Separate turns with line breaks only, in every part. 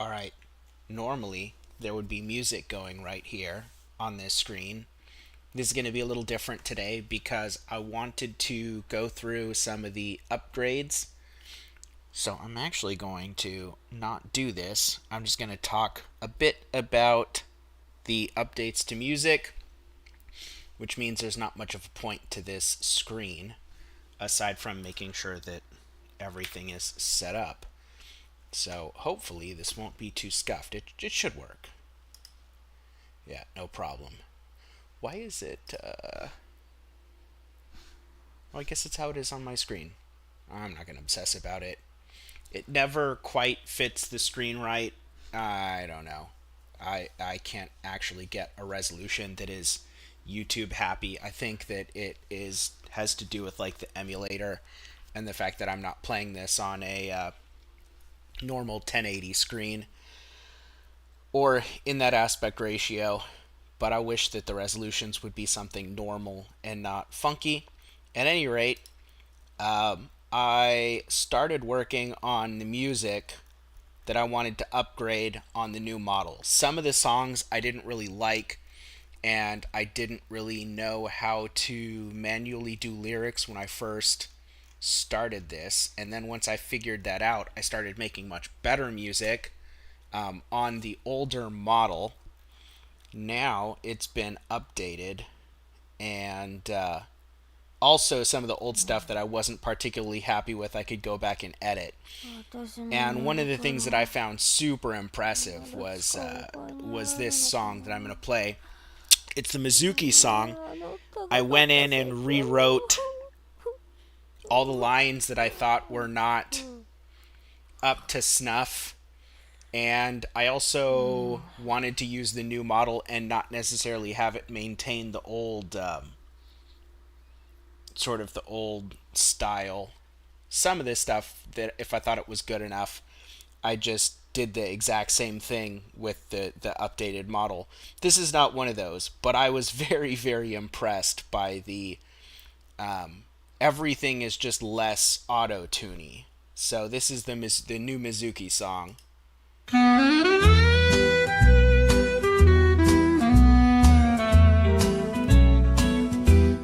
Alright, normally there would be music going right here on this screen. This is going to be a little different today because I wanted to go through some of the upgrades. So I'm actually going to not do this. I'm just going to talk a bit about the updates to music, which means there's not much of a point to this screen aside from making sure that everything is set up. So hopefully this won't be too scuffed. It should work. Yeah, no problem. Why is it, well, I guess it's how it is on my screen. I'm not going to obsess about it. It never quite fits the screen right. I don't know. I can't actually get a resolution that is YouTube happy. I think that it has to do with like the emulator and the fact that I'm not playing this on a normal 1080 screen or in that aspect ratio, but I wish that the resolutions would be something normal and not funky. At any rate, I started working on the music that I wanted to upgrade on the new model. Some of the songs I didn't really like, and I didn't really know how to manually do lyrics when I first started this. And then once I figured that out, I started making much better music on the older model. Now it's been updated, and also some of the old stuff that I wasn't particularly happy with, I could go back and edit. And one of the things that I found super impressive was this song that I'm going to play. It's the Mizuki song. I went in and rewrote all the lines that I thought were not up to snuff. And I also wanted to use the new model and not necessarily have it maintain the old, sort of the old style. Some of this stuff, that if I thought it was good enough, I just did the exact same thing with the updated model. This is not one of those, but I was very, very impressed by the everything is just less auto-tuney. So this is the new Mizuki song.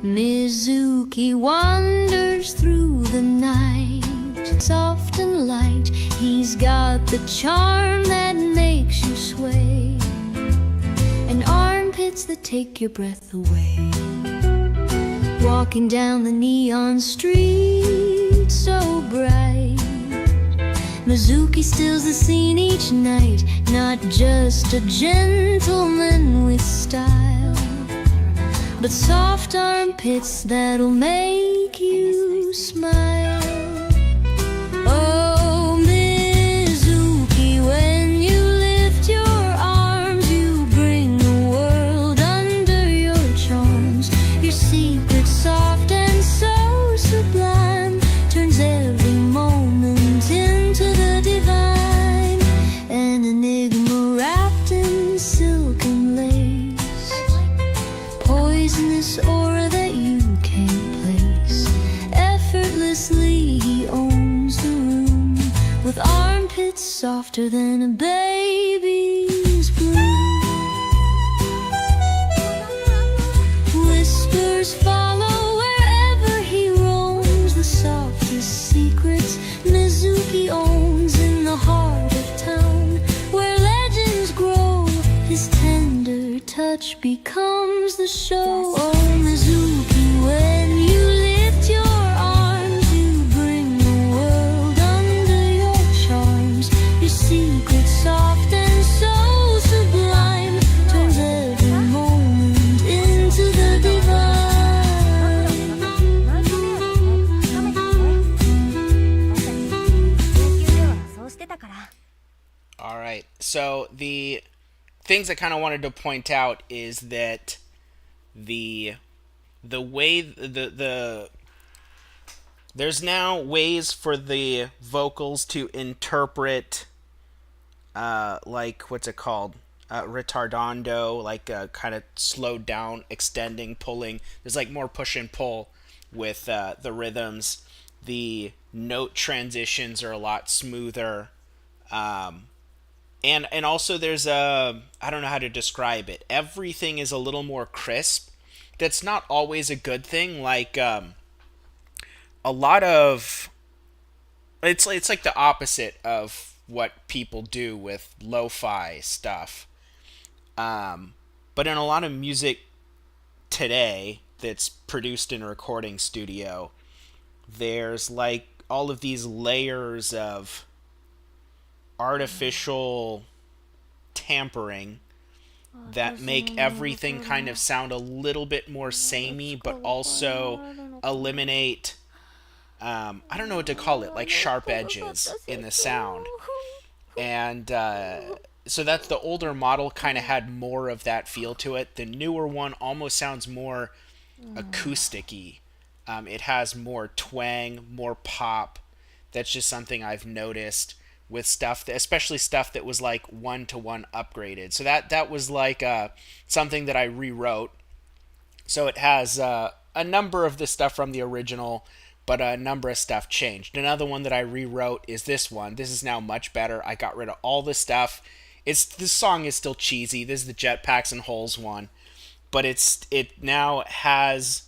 Mizuki wanders through the night, soft and light. He's got the charm that makes you sway, and armpits that take your breath away. Walking down the neon street so bright, Mizuki stills the scene each night. Not just a gentleman with style, but soft armpits that'll make you smile. Oh, Mizuki, when you lift your arms, you bring the world under your charms. Your secret, soft and so sublime, turns every moment into the divine. An enigma wrapped in silk and lace, poisonous aura that you can't place. Effortlessly he owns the room, with armpits softer than a baby's bloom. Whispers follow wherever he roams, the softest secrets Mizuki owns. In the heart of town, where legends grow, his tender touch becomes the show. Oh, Mizuki, when you lift your arms, you bring the world under your charms. Your secret, soft and so sublime, turns every moment into the divine.
Alright, so the things I kind of wanted to point out is that the way there's now ways for the vocals to interpret like what's it called, retardando, like kind of slowed down, extending, pulling. There's like more push and pull with the rhythms. The note transitions are a lot smoother. And also there's a, I don't know how to describe it. Everything is a little more crisp. That's not always a good thing. Like a lot of it's like the opposite of what people do with lo-fi stuff. But in a lot of music today that's produced in a recording studio, there's like all of these layers of artificial tampering that make everything kind of sound a little bit more samey, but also eliminate, I don't know what to call it, like sharp edges in the sound. And so that's the older model kind of had more of that feel to it. The newer one almost sounds more acousticy. It has more twang, more pop. That's just something I've noticed with stuff that, especially stuff that was like 1-to-1 upgraded. So that was like something that I rewrote. So it has a number of the stuff from the original, but a number of stuff changed. Another one that I rewrote is this one. This is now much better. I got rid of all the stuff. This song is still cheesy. This is the Jetpacks and Holes one, but it now has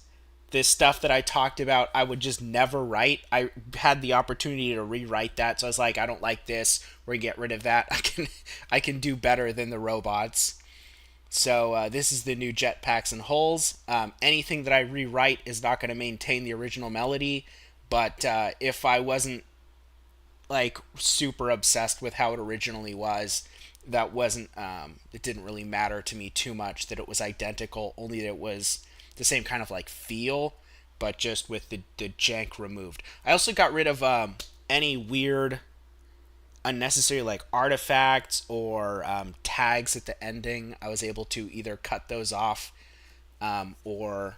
this stuff that I talked about I would just never write. I had the opportunity to rewrite that, so I was like, I don't like this. We're gonna get rid of that. I can do better than the robots. So this is the new Jetpacks and Holes. Anything that I rewrite is not going to maintain the original melody, but if I wasn't like super obsessed with how it originally was, that wasn't it didn't really matter to me too much that it was identical, only that it was the same kind of like feel, but just with the jank removed. I also got rid of any weird unnecessary like artifacts or tags at the ending. I was able to either cut those off, or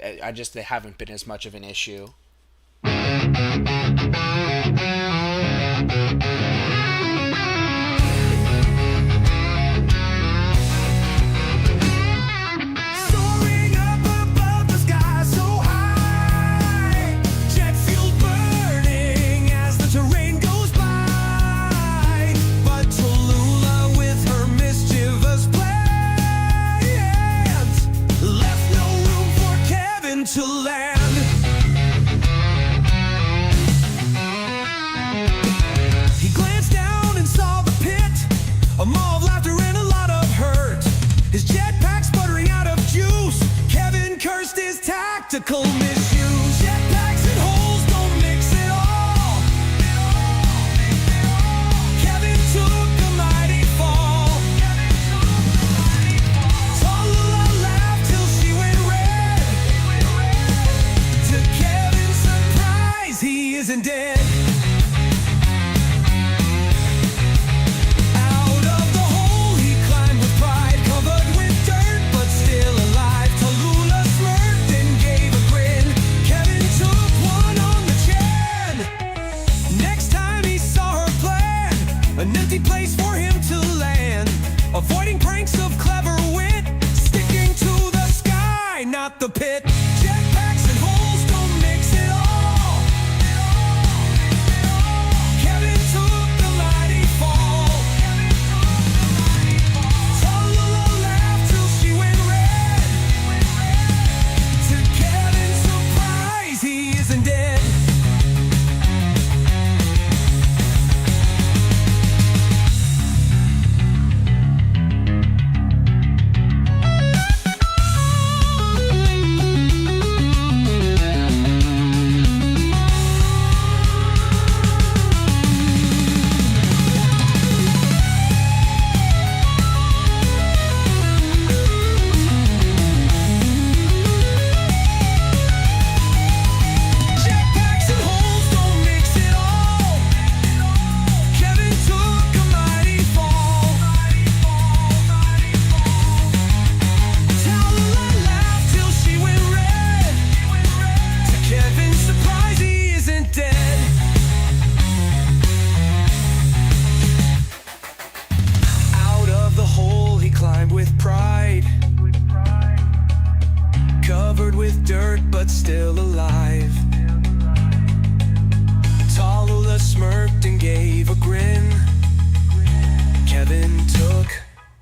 I just they haven't been as much of an issue.
Soaring up above the sky so high, jet fuel burning as the terrain goes by. But Tallulah with her mischievous plans left no room for Kevin to land. He glanced down and saw the pit, a maw of laughter and a lot of hurt. His jetpack sputtering out of juice. Kevin cursed his tactical misuse. Jetpacks and holes don't mix at all. Kevin took a mighty fall. Tallulah laughed till she went red. To Kevin's surprise, he isn't dead. Out of the hole he climbed with pride, covered with dirt but still alive. Tallulah smirked and gave a grin. Kevin took one on the chin. Next time he saw her plan, an empty place for him to land. Avoiding pranks of clever wit, sticking to the sky, not the pit. Jetpacks and holes don't mix at all. Kevin took the mighty fall. Tallulah laughed till she went red. To Kevin's surprise, he isn't dead.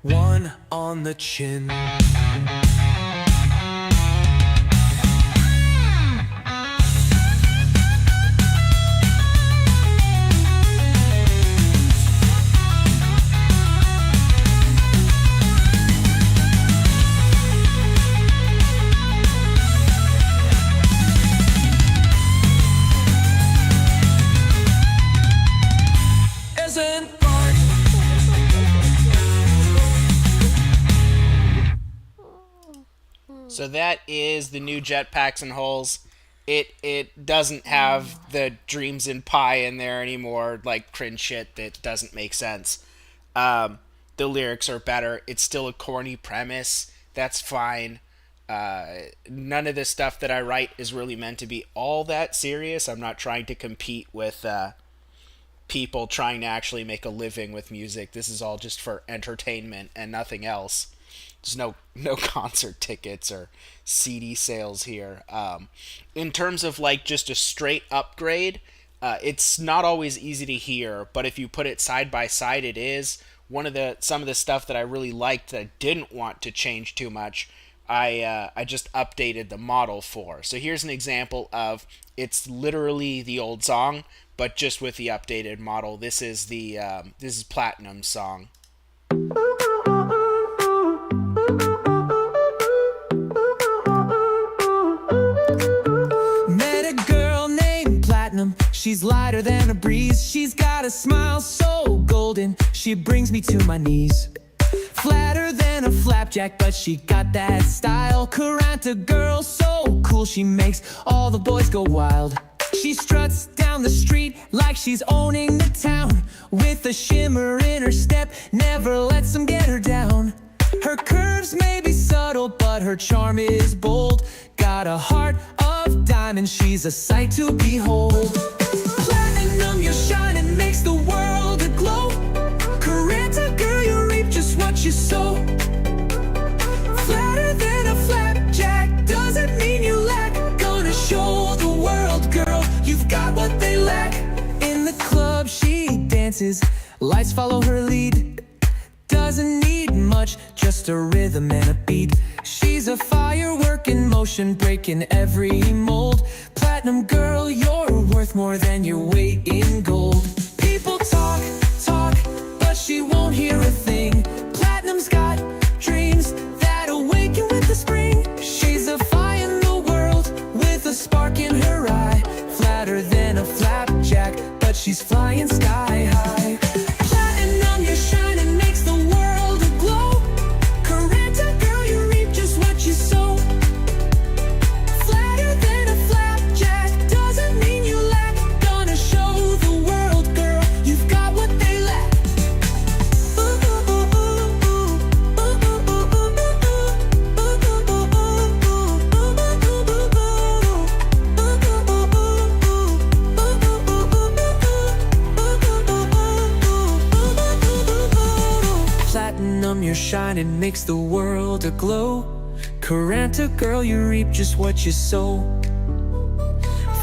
one on the chin. Isn't art?
So that is the new Jetpacks and Holes. It doesn't have the dreams and pie in there anymore, like cringe shit that doesn't make sense. The lyrics are better. It's still a corny premise. That's fine. None of the stuff that I write is really meant to be all that serious. I'm not trying to compete with people trying to actually make a living with music. This is all just for entertainment and nothing else. There's no concert tickets or CD sales here. In terms of like just a straight upgrade, it's not always easy to hear, but if you put it side by side, it is. Some of the stuff that I really liked that I didn't want to change too much. I just updated the model for. So here's an example of it's literally the old song, but just with the updated model. This is Platinum's song.
Met a girl named Platinum. She's lighter than a breeze. She's got a smile so golden. She brings me to my knees. Flatter than a flapjack, but she got that style. Caranta girl, so cool, she makes all the boys go wild. She struts down the street like she's owning the town. With a shimmer in her step, never lets them get her down. Her curves may be subtle, but her charm is bold. Got a heart of diamond, she's a sight to behold. Platinum, your shining makes the world aglow. Caranta girl, you reap just what you sow. Flatter than a flapjack doesn't mean you lack. Gonna show the world, girl, you've got what they lack. In the club she dances, lights follow her lead. Doesn't need much, just a rhythm and a beat. She's a firework in motion, breaking every mold. Platinum girl, you're worth more than your weight in gold. People talk, talk, but she won't hear a thing. Platinum's got dreams that awaken with the spring. She's a fire in the world with a spark in her eye. Flatter than a flapjack, but she's flying sky high. Platinum, you're shining, makes the world aglow. Caranta girl, you reap just what you sow. Flatter than a flapjack doesn't mean you lack. Gonna show the world, girl, you've got what they lack. Platinum, you're shining, makes the world aglow. Caranta girl, you reap just what you sow.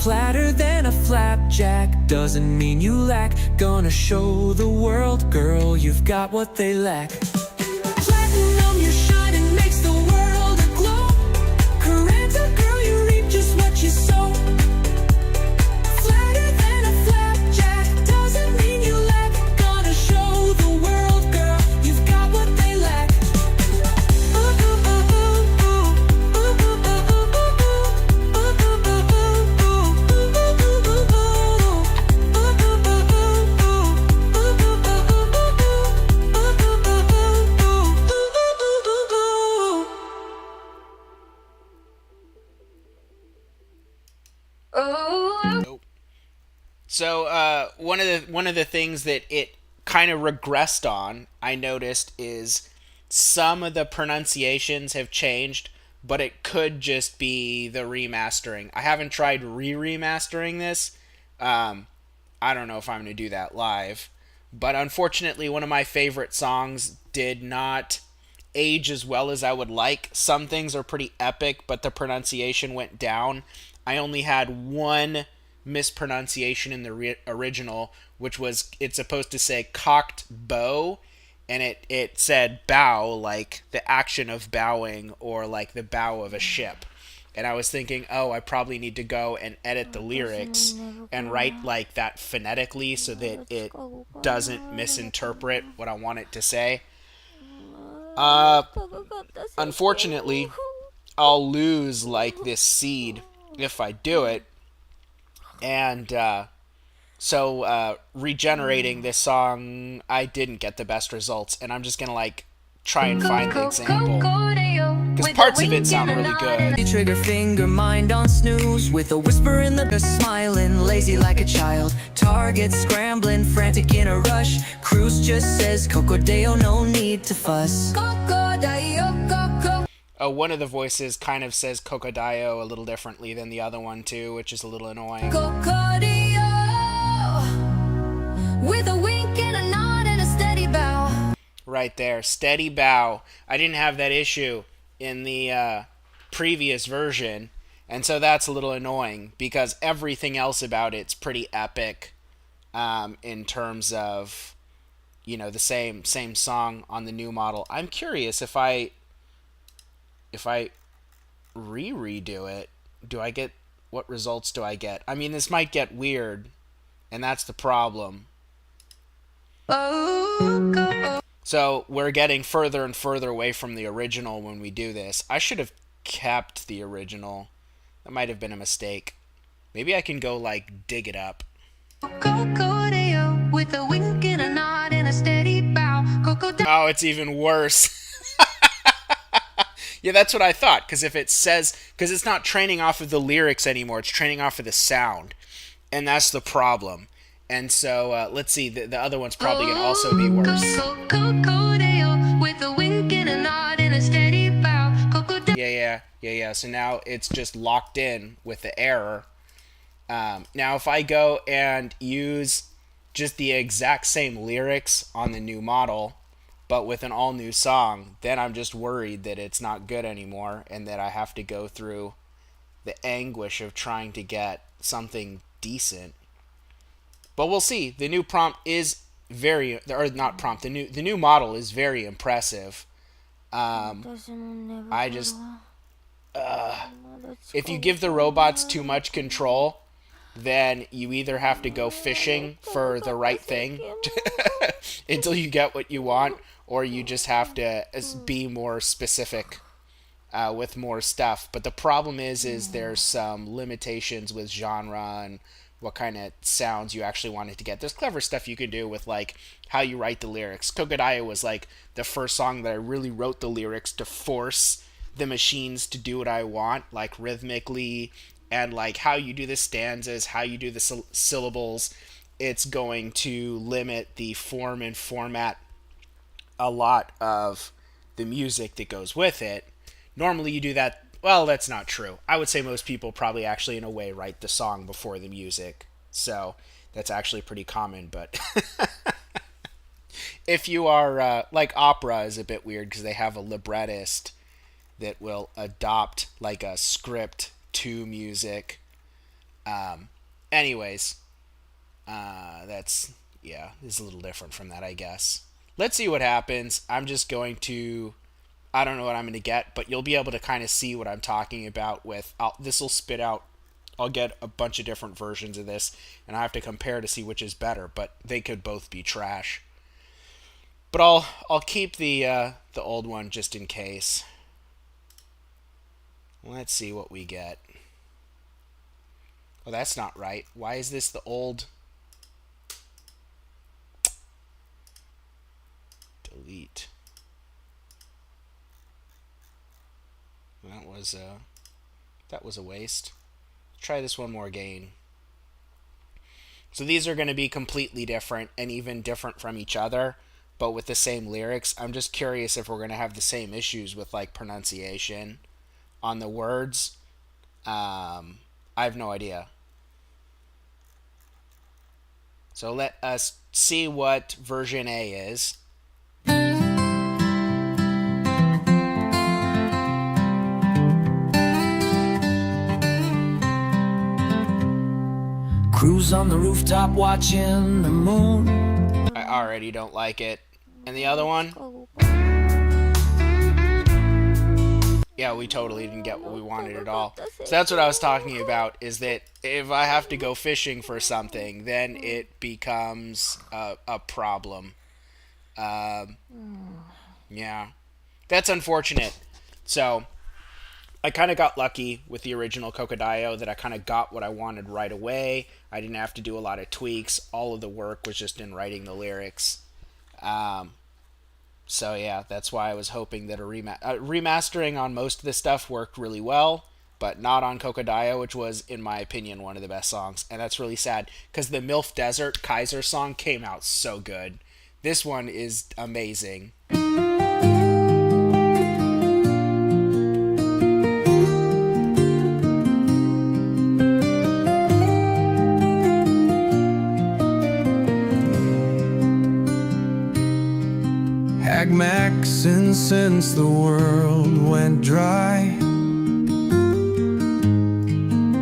Flatter than a flapjack doesn't mean you lack. Gonna show the world, girl, you've got what they lack. Platinum, you're shining, makes the world aglow. Caranta girl, you reap just what you sow. Flatter than a flapjack doesn't mean you lack. Gonna show the world, girl, you've got what they lack.
Nope. So one of the things that it kind of regressed on, I noticed, is some of the pronunciations have changed, but it could just be the remastering. I haven't tried re-remastering this. I don't know if I'm going to do that live. But unfortunately, one of my favorite songs did not age as well as I would like. Some things are pretty epic, but the pronunciation went down. I only had one mispronunciation in the original, which was it's supposed to say cocked bow, and it said bow, like the action of bowing, or like the bow of a ship. And I was thinking, oh, I probably need to go and edit the lyrics and write like that phonetically so that it doesn't misinterpret what I want it to say. Uh, Unfortunately, I'll lose like this seed if I do it, and regenerating this song, I didn't get the best results, and I'm just gonna like try and find the example because parts of it sound really good.
Trigger finger, mind on snooze, with a whisper in the smiling, lazy like a child. Target scrambling, frantic in a rush. Cruise just says Cocodeo, no need to fuss.
Oh, one of the voices kind of says Cocodile a little differently than the other one too, which is a little annoying.
Cocodeo, with a wink and a nod and a steady bow.
Right there, steady bow. I didn't have that issue in the previous version, and so that's a little annoying because everything else about it's pretty epic in terms of, you know, the same song on the new model. I'm curious if I redo it, what results do I get? I mean, this might get weird, and that's the problem. So we're getting further and further away from the original when we do this. I should have kept the original. That might have been a mistake. Maybe I can go like dig it up.
With a wink and a nod and a steady bow.
Oh, it's even worse. Yeah, that's what I thought. Because if it says, because it's not training off of the lyrics anymore, it's training off of the sound, and that's the problem. And so let's see, the other one's probably gonna also be worse.
With a wink and a nod and a steady bow.
Yeah. So now it's just locked in with the error. Now if I go and use just the exact same lyrics on the new model, but with an all new song, then I'm just worried that it's not good anymore and that I have to go through the anguish of trying to get something decent. But we'll see. The new prompt is very, or not prompt, the new model is very impressive. I just, if you give the robots too much control, then you either have to go fishing for the right thing until you get what you want, or you just have to be more specific with more stuff. But the problem is there's some limitations with genre and what kind of sounds you actually wanted to get. There's clever stuff you can do with like how you write the lyrics. Cocodile was like the first song that I really wrote the lyrics to force the machines to do what I want, like rhythmically, and like how you do the stanzas, how you do the syllables. It's going to limit the form and format a lot of the music that goes with it. Normally you do that. Well, that's not true. I would say most people probably actually in a way write the song before the music. So that's actually pretty common. But if you are like opera is a bit weird because they have a librettist that will adopt like a script to music. Anyways, that's, yeah, it's a little different from that, I guess. Let's see what happens. I'm just going to, I don't know what I'm going to get, but you'll be able to kind of see what I'm talking about with, this will spit out, I'll get a bunch of different versions of this, and I have to compare to see which is better, but they could both be trash. But I'll keep the old one just in case. Let's see what we get. Oh, that's not right. Why is this the old? Delete. That was a waste. Try this one more again. So these are going to be completely different and even different from each other, but with the same lyrics. I'm just curious if we're going to have the same issues with like pronunciation on the words. I have no idea. So let us see what version A is.
Cruise on the rooftop watching the moon.
I already don't like it. And the other one, yeah, we totally didn't get what we wanted at all. So that's what I was talking about, is that if I have to go fishing for something, then it becomes a problem. Um, yeah, that's unfortunate. So I kind of got lucky with the original Kokodayo that I kind of got what I wanted right away. I didn't have to do a lot of tweaks. All of the work was just in writing the lyrics. Um, so yeah, that's why I was hoping that remastering on most of the stuff worked really well, but not on Kokodayo, which was, in my opinion, one of the best songs. And that's really sad because the MILF Desert Kaiser song came out so good. This one is amazing.
Hagmax, and since the world went dry,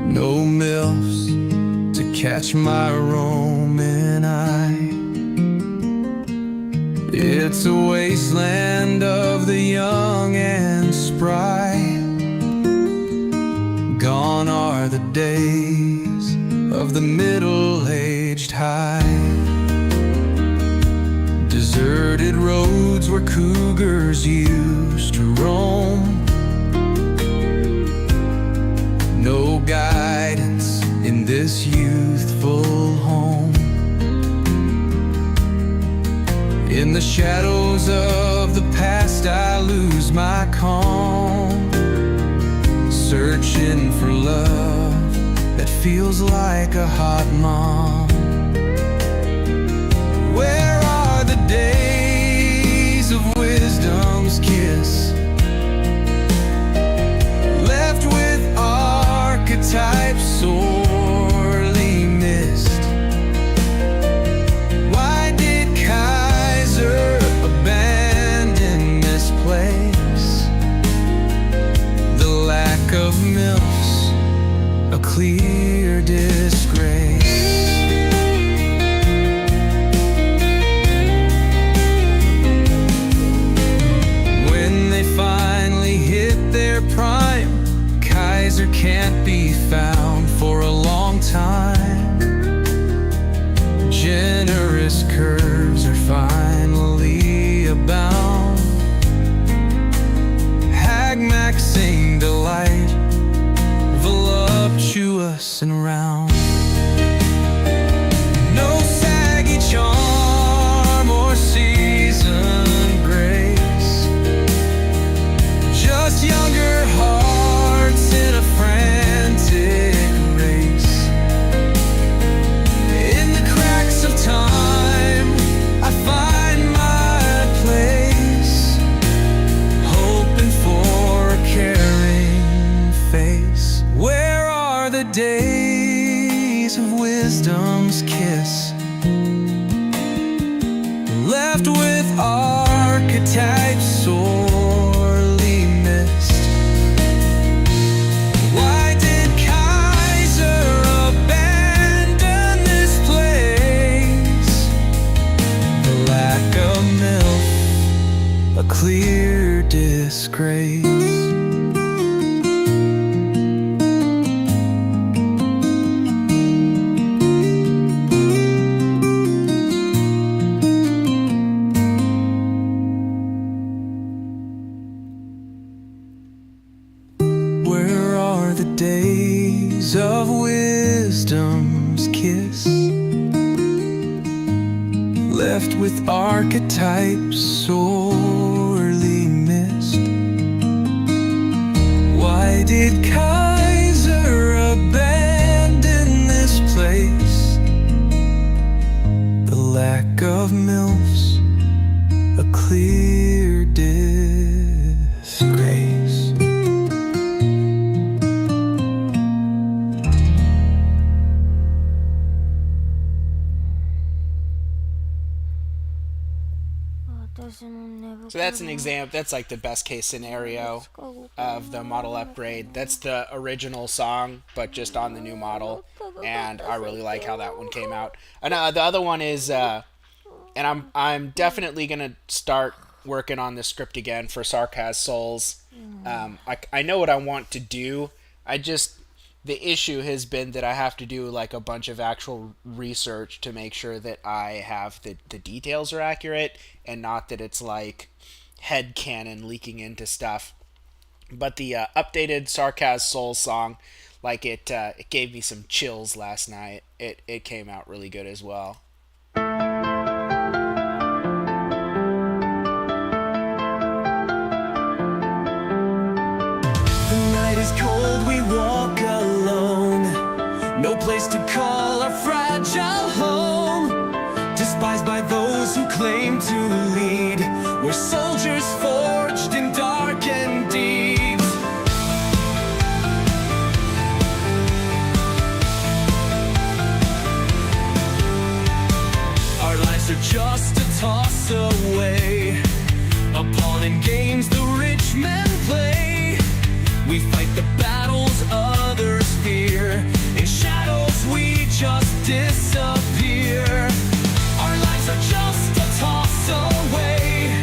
no milfs to catch my roaming eye. It's a wasteland of the young and spry. Gone are the days of the middle-aged high. Deserted roads where cougars used to roam. No guidance in this youthful home. In the shadows of the past I lose my calm, searching for love that feels like a hot mom. Where are the days of wisdom's kiss, left with archetypes sorely missed? Why did Kaiser abandon this place? The lack of milfs, a clear disgrace. Finally hit their prime, Kaiser can't be found for a long time. Generous curves are finally abound. Hagmaxing delight, voluptuous and round. No saggy charm or seasoned grace, just younger hearts in a frantic race. In the cracks of time I find my place, hoping for a caring face. Where are the days of wisdom's kiss, left with archetypes sorely missed? Why did Kaiser abandon this place? The lack of milk, a clear disgrace. Days of wisdom's kiss, left with archetypes sorely missed. Why did Kaiser abandon this place? The lack of milfs, a clear disgrace.
So that's an example. That's like the best case scenario of the model upgrade. That's the original song, but just on the new model. And I really like how that one came out. And the other one is and I'm definitely gonna start working on the script again for Sarkaz Souls. I know what I want to do. I just the issue has been that I have to do like a bunch of actual research to make sure that I have the details are accurate and not that it's like head canon leaking into stuff. But the updated Sarkaz Soul song, like it gave me some chills last night. It came out really good as well.
The night is cold, we walk alone. No place to call our fragile home. Despised by those who claim to lead. We're soldiers forged in dark and deeds. Our lives are just a toss away. A pawn in games the rich men play. We fight the battles others fear. In shadows we just disappear. Our lives are just a toss away.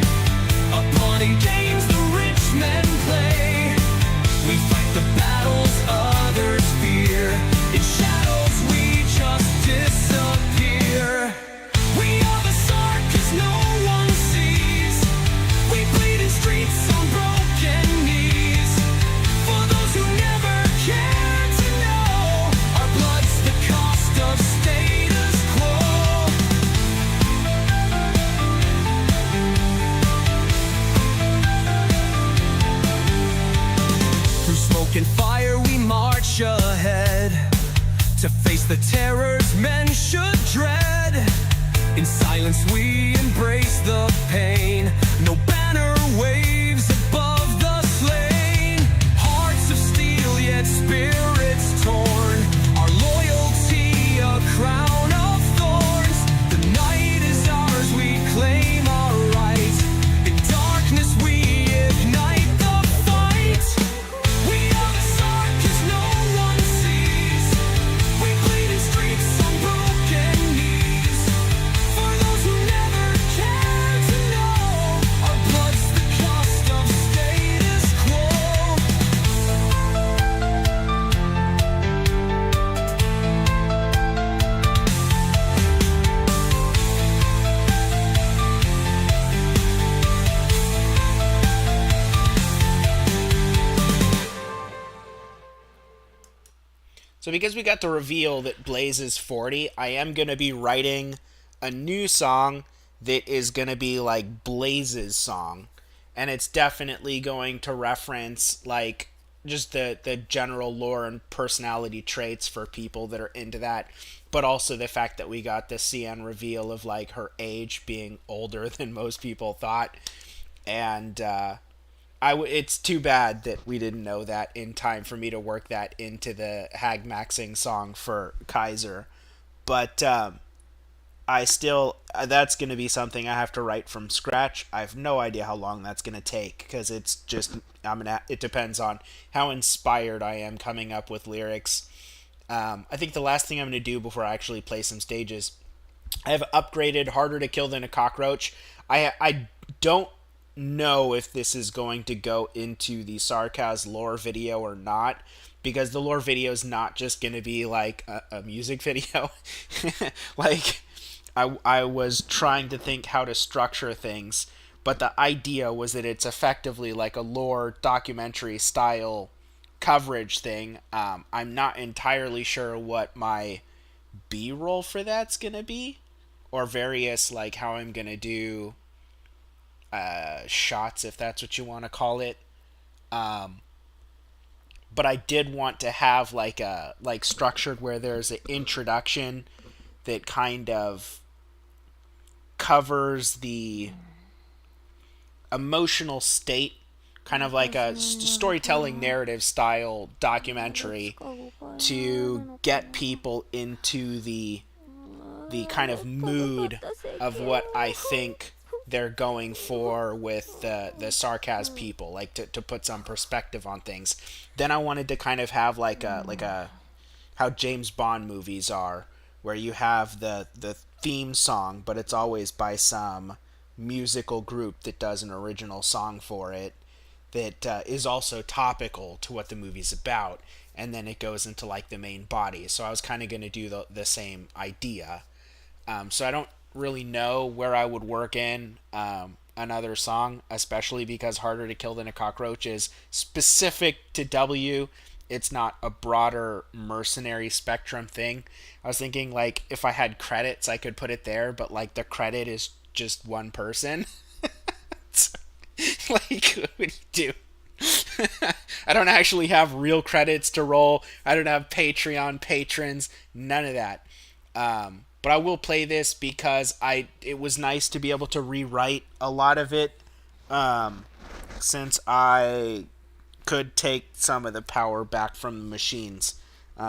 A pawn in games the rich men play. We fight the battles others fear. In shadows we just disappear. We are the Sark 'cause no one sees. We bleed in streets on broken knees. For those who never care to know, our blood's the cost of status quo. Through smoke and fire we march ahead to face the terrors men should dread. In silence we embrace the pain. No banner waves above the slain. Hearts of steel yet spirits torn. Our loyalty a crown of thorns. The night is ours, we claim our right. In darkness we ignite the fight. We are the Sark 'cause no one sees. We bleed in streets on broken knees. For those who never care to know, our blood's the cost of status quo.
So because we got the reveal that Blaze is 40, I am going to be writing a new song that is going to be like Blaze's song. And it's definitely going to reference like just the general lore and personality traits for people that are into that, but also the fact that we got the CN reveal of like her age being older than most people thought. And it's too bad that we didn't know that in time for me to work that into the Hag Maxing song for Kaiser. But I still, that's going to be something I have to write from scratch. I have no idea how long that's going to take because it's just, it depends on how inspired I am coming up with lyrics. I think the last thing I'm going to do before I actually play some stages, I have upgraded Harder to Kill Than a Cockroach. I don't know if this is going to go into the Sarkaz lore video or not, because the lore video is not just going to be like a music video. Like, I was trying to think how to structure things, but the idea was that it's effectively like a lore documentary style coverage thing. I'm not entirely sure what my B-roll for that's going to be, or various, like, how I'm going to do shots, if that's what you want to call it. But I did want to have like a structured where there's an introduction that kind of covers the emotional state, kind of like a storytelling narrative style documentary to get people into the kind of mood of what I think they're going for with the Sarkaz people, like to put some perspective on things. Then I wanted to kind of have like a how James Bond movies are, where you have the theme song, but it's always by some musical group that does an original song for it that is also topical to what the movie's about, and then it goes into like the main body. So I was kind of going to do the same idea. So I don't really know where I would work in another song, especially because Harder to Kill Than a Cockroach is specific to W. It's not a broader mercenary spectrum thing. I was thinking like if I had credits, I could put it there, but like the credit is just one person. Like, what would you do? I don't actually have real credits to roll. I don't have Patreon patrons. None of that. But I will play this because it was nice to be able to rewrite a lot of it, since I could take some of the power back from the machines.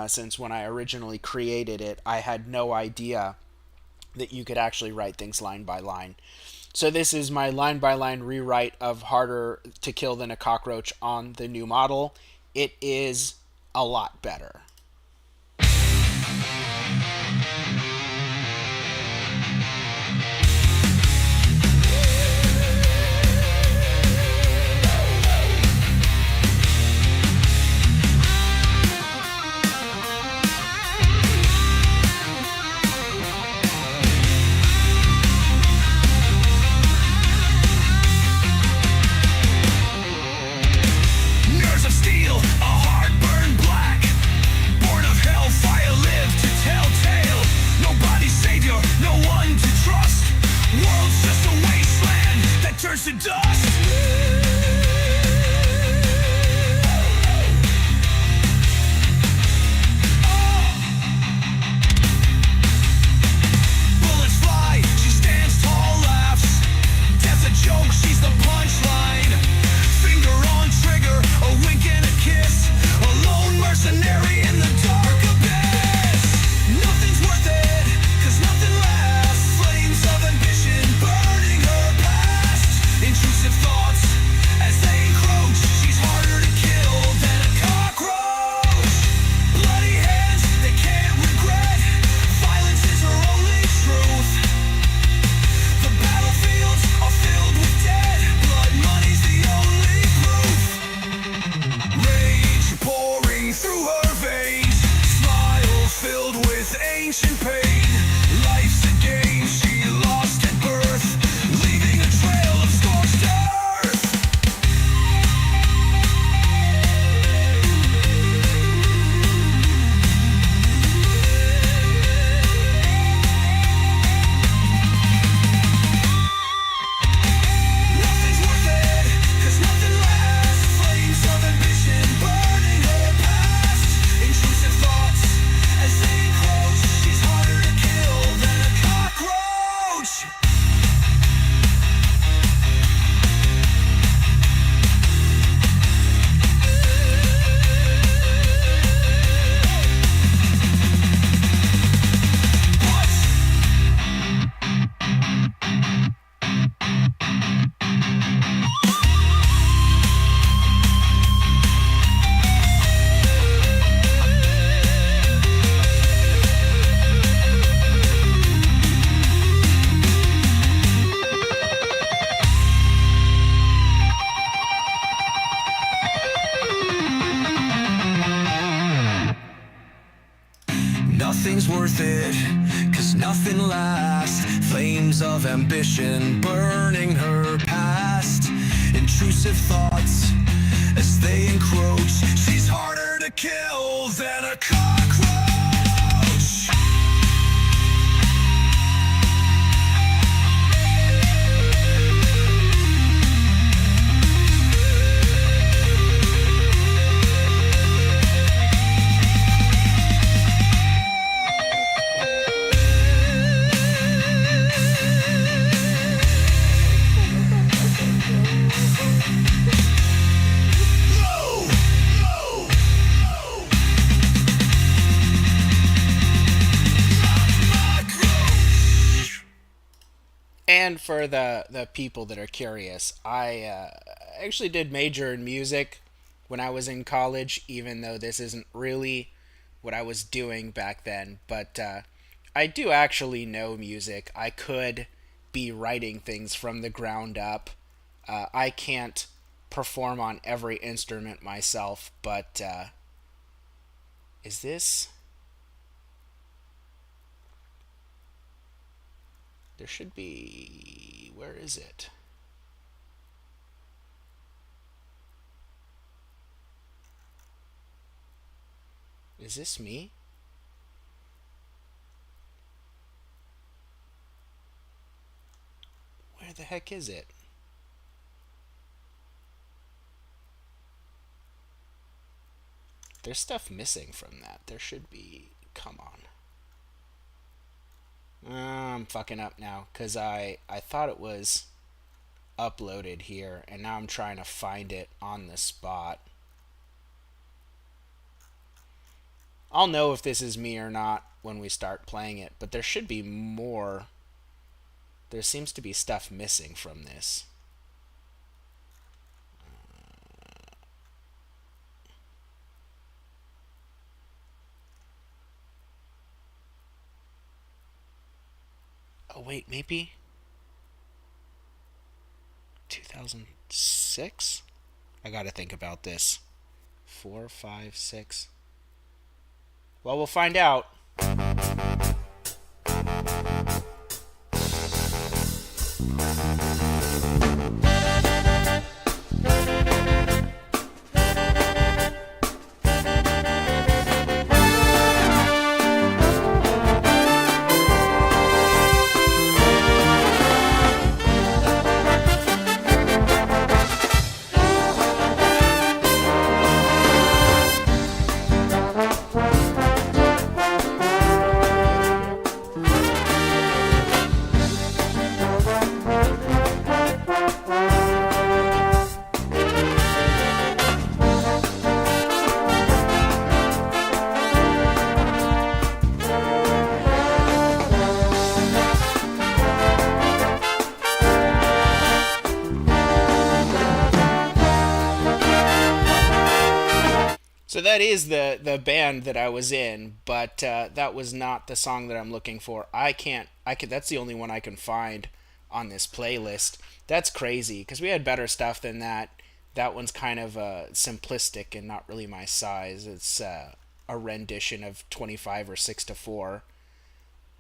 Since when I originally created it, I had no idea that you could actually write things line by line. So this is my line by line rewrite of Harder to Kill Than a Cockroach on the new model. It is a lot better.
Nerves of steel, a heart burned black. Born of hellfire, live to tell tale. Nobody's savior, no one to trust. World's just a wasteland that turns to dust. Bullets fly, she stands tall, laughs. Death's a joke, she's the punchline. Finger on trigger, a wink and a kiss. A lone mercenary in the dark abyss. Nothing's worth it, 'cause nothing lasts. Flames of ambition burning her past. Intrusive thoughts as they encroach. She's harder to kill than a cockroach. Bloody hands they can't regret. Violence is her only truth. The battlefields are filled with dead. Blood money's the only proof. Rage pouring through her veins. Smile filled with ancient pain. Life's a game she lost at birth, leaving a trail of scorched earth. Nothing's worth it, 'cause nothing lasts. Flames of ambition burning her past. Intrusive thoughts as they encroach. She's harder to kill than a cockroach. Nothing's worth it, 'cause nothing lasts. Flames of ambition burning her past. Intrusive thoughts as they encroach. She's harder to kill than a cockroach.
And for the people that are curious, I actually did major in music when I was in college, even though this isn't really what I was doing back then. But I do actually know music. I could be writing things from the ground up. I can't perform on every instrument myself, but is this? There should be. Where is it? Is this me? Where the heck is it? There's stuff missing from that. There should be. Come on. I'm fucking up now because I thought it was uploaded here and now I'm trying to find it on the spot. I'll know if this is me or not when we start playing it, but there should be more. There seems to be stuff missing from this. Oh wait, maybe 2006? I gotta think about this. 4, 5, 6. Well, we'll find out. So that is the band that I was in, but that was not the song that I'm looking for. I can't. I can. That's the only one I can find on this playlist. That's crazy because we had better stuff than that. That one's kind of simplistic and not really my size. It's a rendition of 25 or 6 to 4.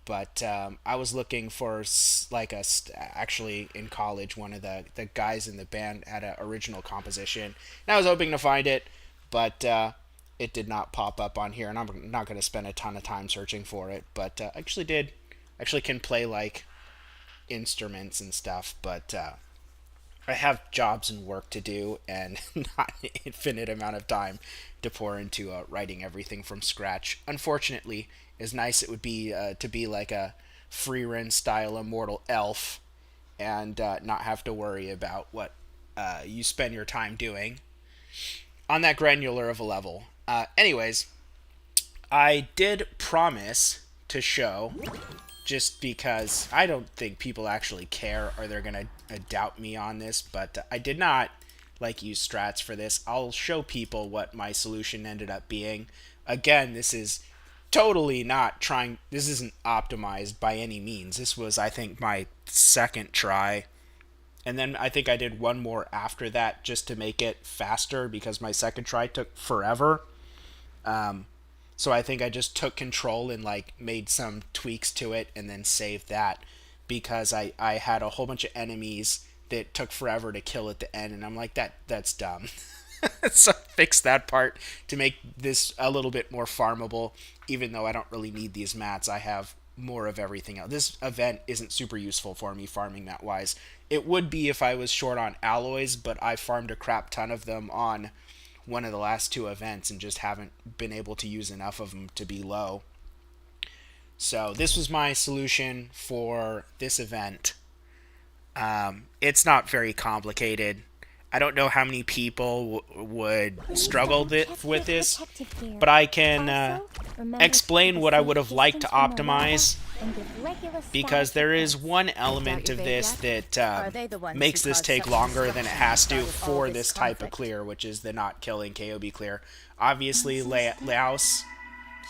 But I was looking for like actually in college, one of the guys in the band had an original composition, and I was hoping to find it, but it did not pop up on here, and I'm not going to spend a ton of time searching for it. But I actually can play like instruments and stuff, but I have jobs and work to do, and not an infinite amount of time to pour into writing everything from scratch. Unfortunately, as nice it would be to be like a free run style immortal elf and not have to worry about what you spend your time doing on that granular of a level. Anyways, I did promise to show, just because I don't think people actually care or they're going to doubt me on this, but I did not use strats for this. I'll show people what my solution ended up being. Again, this is totally not trying, this isn't optimized by any means. This was, I think, my second try. And then I think I did one more after that just to make it faster because my second try took forever. So I think I just took control and made some tweaks to it and then saved that because I had a whole bunch of enemies that took forever to kill at the end, and I'm like, that's dumb. So I fixed that part to make this a little bit more farmable, even though I don't really need these mats. I have more of everything else. This event isn't super useful for me farming mat wise. It would be if I was short on alloys, but I farmed a crap ton of them on one of the last 2 events and just haven't been able to use enough of them to be low. So this was my solution for this event. It's not very complicated. I don't know how many people would struggle with this, but I can explain what I would have liked to optimize, because there is one element of this that makes this take longer than it has to for this type of clear, which is the not killing KOB clear. Obviously, Laos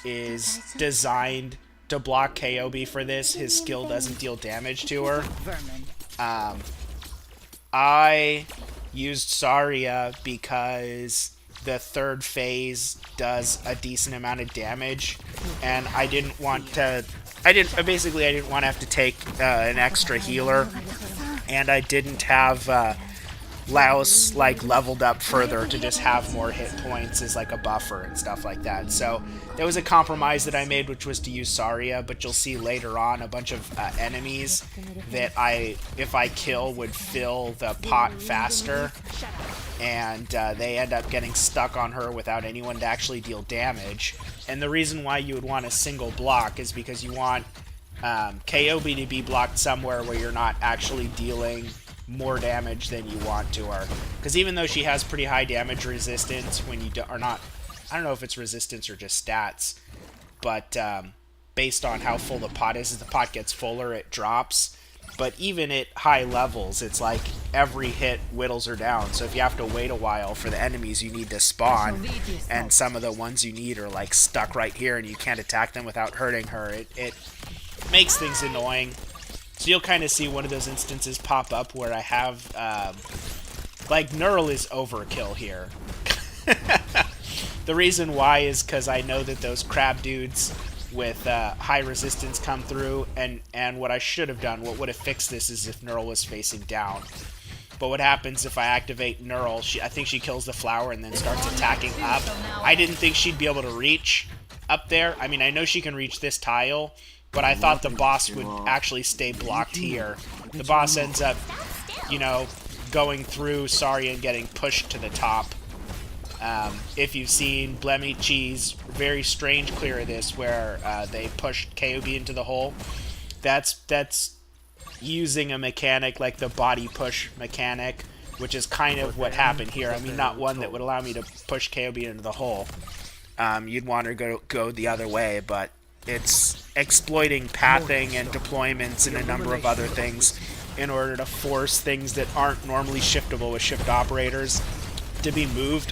is designed to block Kobe for this. His skill doesn't deal damage to her. I used Saria because the third phase does a decent amount of damage, and I didn't want to. I didn't want to have to take an extra healer, and I didn't have Laos like leveled up further to just have more hit points as like a buffer and stuff like that. So there was a compromise that I made, which was to use Saria, but you'll see later on a bunch of enemies that if I kill, would fill the pot faster, and they end up getting stuck on her without anyone to actually deal damage. And the reason why you would want a single block is because you want Kobe to be blocked somewhere where you're not actually dealing more damage than you want to her. Because even though she has pretty high damage resistance, when you are not, I don't know if it's resistance or just stats, but based on how full the pot is, as the pot gets fuller, it drops. But even at high levels, it's like every hit whittles her down. So if you have to wait a while for the enemies you need to spawn, and some of the ones you need are like stuck right here and you can't attack them without hurting her, it makes things annoying. So you'll kind of see one of those instances pop up where I have, like, Neural is overkill here. The reason why is because I know that those crab dudes with high resistance come through, and what I should have done, what would have fixed this, is if Neural was facing down. But what happens if I activate Neural, I think she kills the flower and then starts attacking up. I didn't think she'd be able to reach up there. I mean, I know she can reach this tile, but I thought the boss would actually stay blocked here. The boss ends up, you know, going through Saria and getting pushed to the top. If you've seen Blemmy Cheese, very strange clear of this, where they pushed Kobe into the hole. That's using a mechanic like the body push mechanic, which is kind of what happened here. I mean, not one that would allow me to push Kobe into the hole. You'd want her to go the other way, but it's exploiting pathing and deployments and a number of other things in order to force things that aren't normally shiftable with shift operators to be moved,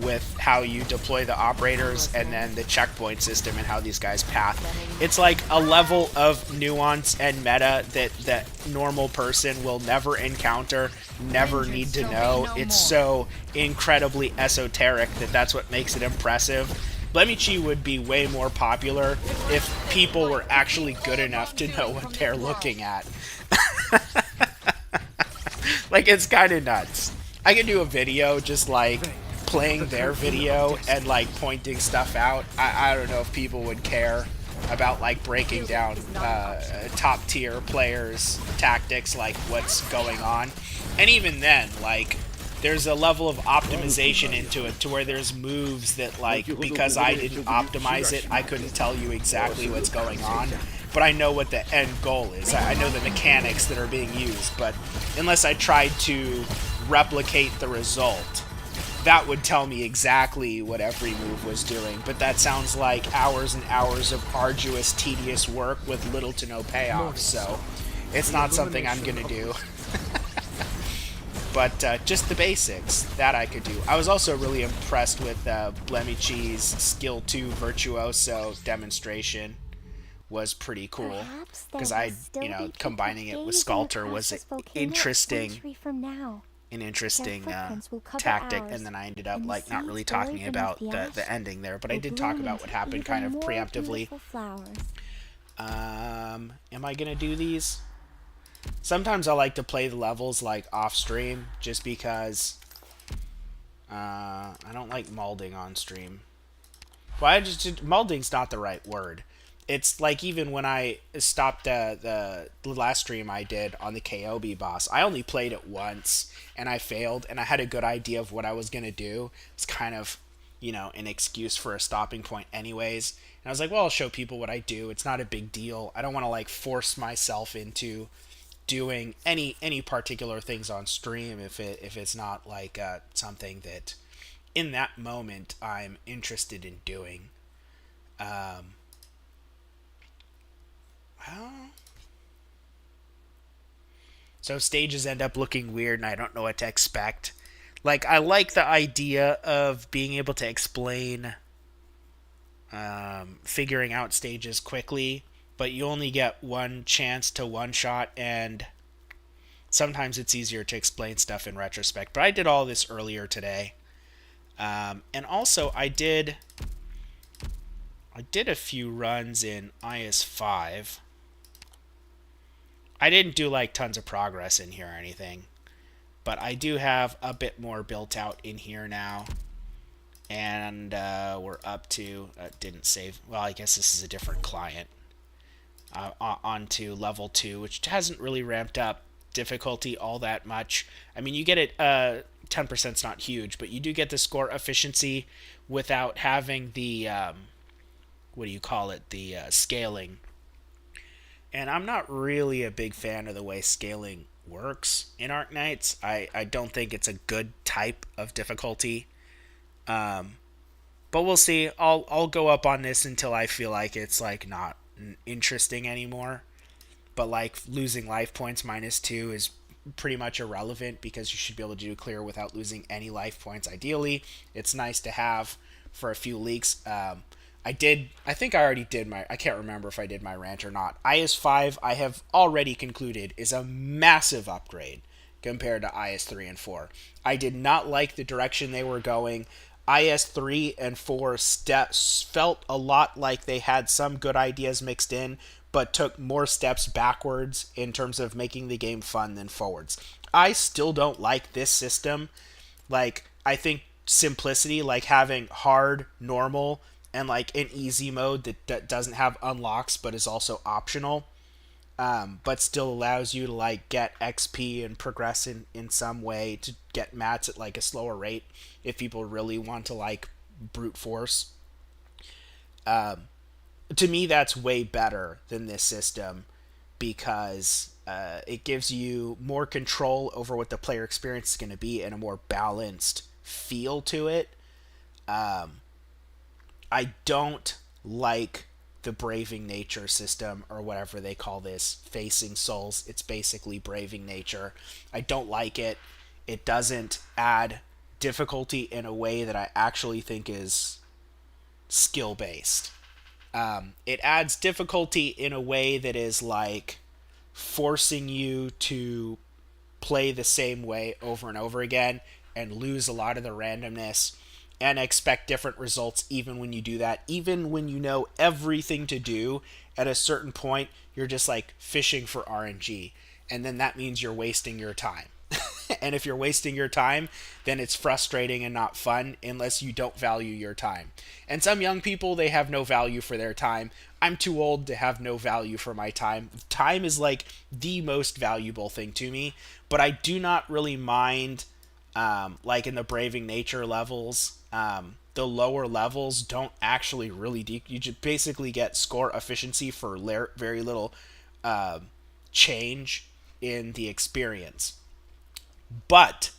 with how you deploy the operators and then the checkpoint system and how these guys path. It's like a level of nuance and meta that the normal person will never encounter, never need to know. It's so incredibly esoteric that's what makes it impressive. Blemichi would be way more popular if people were actually good enough to know what they're looking at. Like, it's kind of nuts. I could do a video just like playing their video and like pointing stuff out. I don't know if people would care about like breaking down top tier players' tactics, like what's going on. And even then, like, there's a level of optimization into it to where there's moves that, like, because I didn't optimize it, I couldn't tell you exactly what's going on. But I know what the end goal is. I know the mechanics that are being used. But unless I tried to replicate the result, that would tell me exactly what every move was doing. But that sounds like hours and hours of arduous, tedious work with little to no payoff. So it's not something I'm going to do. But just the basics, that I could do. I was also really impressed with Blemichi's Skill 2 Virtuoso demonstration. Was pretty cool. Because combining it with Sculptor was interesting. An interesting tactic, and then I ended up like not really talking about the ending there, but I did talk about what happened kind of preemptively. Am I gonna do these? Sometimes I like to play the levels like off stream, just because I don't like molding on stream. Well, molding's not the right word. It's like, even when I stopped the last stream I did on the Kobe boss, I only played it once, and I failed, and I had a good idea of what I was going to do. It's kind of, an excuse for a stopping point anyways. And I was like, well, I'll show people what I do. It's not a big deal. I don't want to, like, force myself into doing any particular things on stream if it's not, like, something that, in that moment, I'm interested in doing. So stages end up looking weird, and I don't know what to expect. Like, I like the idea of being able to explain figuring out stages quickly, but you only get one chance to one shot, and sometimes it's easier to explain stuff in retrospect. But I did all this earlier today. And also I did a few runs in IS5. I didn't do like tons of progress in here or anything, but I do have a bit more built out in here now. And we're up to, didn't save, well, I guess this is a different client. Onto level 2, which hasn't really ramped up difficulty all that much. I mean, you get it, 10% is not huge, but you do get the score efficiency without having the, what do you call it, the scaling. And I'm not really a big fan of the way scaling works in Arknights. I don't think it's a good type of difficulty. But we'll see. I'll go up on this until I feel like it's like not interesting anymore. But like losing life points -2 is pretty much irrelevant because you should be able to do clear without losing any life points. Ideally, it's nice to have for a few leaks. I think I already did I can't remember if I did my rant or not. IS5, I have already concluded, is a massive upgrade compared to IS3 and 4. I did not like the direction they were going. IS3 and 4 steps felt a lot like they had some good ideas mixed in, but took more steps backwards in terms of making the game fun than forwards. I still don't like this system. Like, I think simplicity, like having hard, normal, and like an easy mode that doesn't have unlocks but is also optional, but still allows you to like get XP and progress in some way to get mats at like a slower rate if people really want to like brute force. To me, that's way better than this system because it gives you more control over what the player experience is going to be and a more balanced feel to it. I don't like the braving nature system or whatever they call this, facing souls. It's basically braving nature. I don't like it. It doesn't add difficulty in a way that I actually think is skill based. It adds difficulty in a way that is like forcing you to play the same way over and over again and lose a lot of the randomness and expect different results even when you do that. Even when you know everything to do, at a certain point, you're just like fishing for RNG. And then that means you're wasting your time. And if you're wasting your time, then it's frustrating and not fun unless you don't value your time. And some young people, they have no value for their time. I'm too old to have no value for my time. Time is like the most valuable thing to me, but I do not really mind like in the braving nature levels. The lower levels don't actually really you just basically get score efficiency for very little change in the experience. But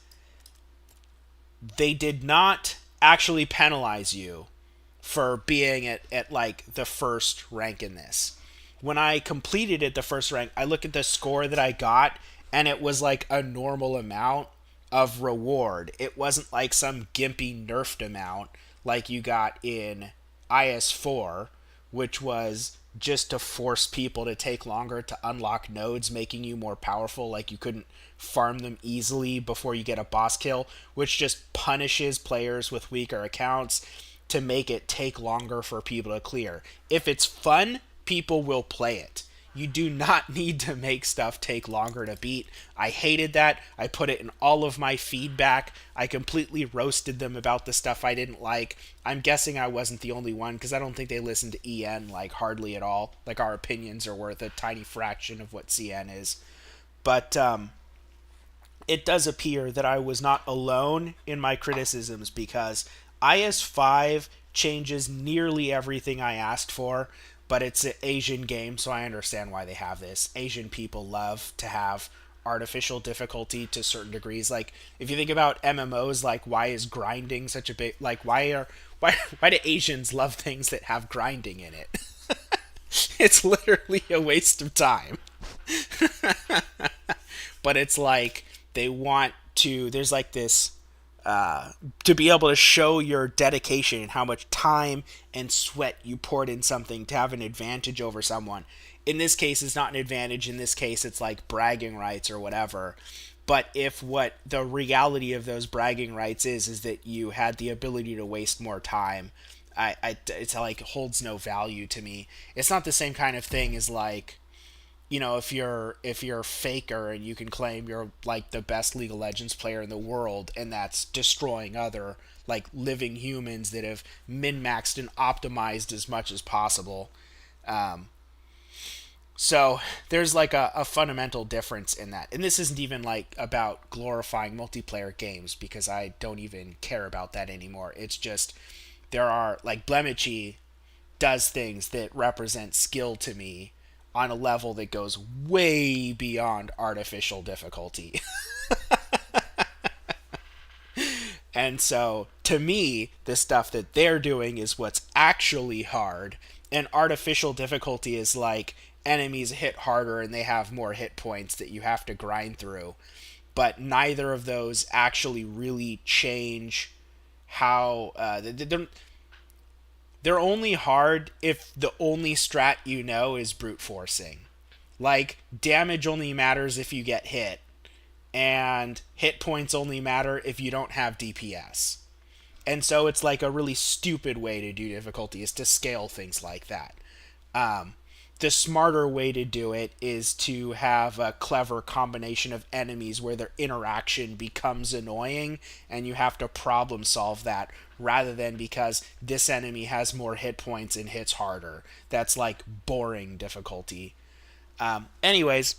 they did not actually penalize you for being at like the first rank in this. When I completed it the first rank, I look at the score that I got and it was like a normal amount of reward. It wasn't like some gimpy nerfed amount like you got in IS4, which was just to force people to take longer to unlock nodes, making you more powerful, like you couldn't farm them easily before you get a boss kill, which just punishes players with weaker accounts to make it take longer for people to clear. If it's fun, people will play it. You do not need to make stuff take longer to beat. I hated that. I put it in all of my feedback. I completely roasted them about the stuff I didn't like. I'm guessing I wasn't the only one because I don't think they listen to EN like hardly at all. Like our opinions are worth a tiny fraction of what CN is. But it does appear that I was not alone in my criticisms because IS5 changes nearly everything I asked for. But it's an Asian game, so I understand why they have this. Asian people love to have artificial difficulty to certain degrees. Like, if you think about MMOs, like, why is grinding such a big... Like, why do Asians love things that have grinding in it? It's literally a waste of time. But it's like, they want to... There's like this to be able to show your dedication and how much time and sweat you poured in something to have an advantage over someone. In this case, it's not an advantage. In this case, it's like bragging rights or whatever. But if what the reality of those bragging rights is that you had the ability to waste more time, it's like holds no value to me. It's not the same kind of thing as like, if you're a faker and you can claim you're like the best League of Legends player in the world, and that's destroying other like living humans that have min-maxed and optimized as much as possible. So there's like a fundamental difference in that. And this isn't even like about glorifying multiplayer games, because I don't even care about that anymore. It's just there are like Blemishy does things that represent skill to me on a level that goes way beyond artificial difficulty. And so, to me, the stuff that they're doing is what's actually hard, and artificial difficulty is like enemies hit harder and they have more hit points that you have to grind through. But neither of those actually really change how they're only hard if the only strat you know is brute forcing. Like, damage only matters if you get hit, and hit points only matter if you don't have DPS. And so it's like a really stupid way to do difficulty is to scale things like that. The smarter way to do it is to have a clever combination of enemies where their interaction becomes annoying and you have to problem solve that, rather than because this enemy has more hit points and hits harder. That's like boring difficulty. Anyways,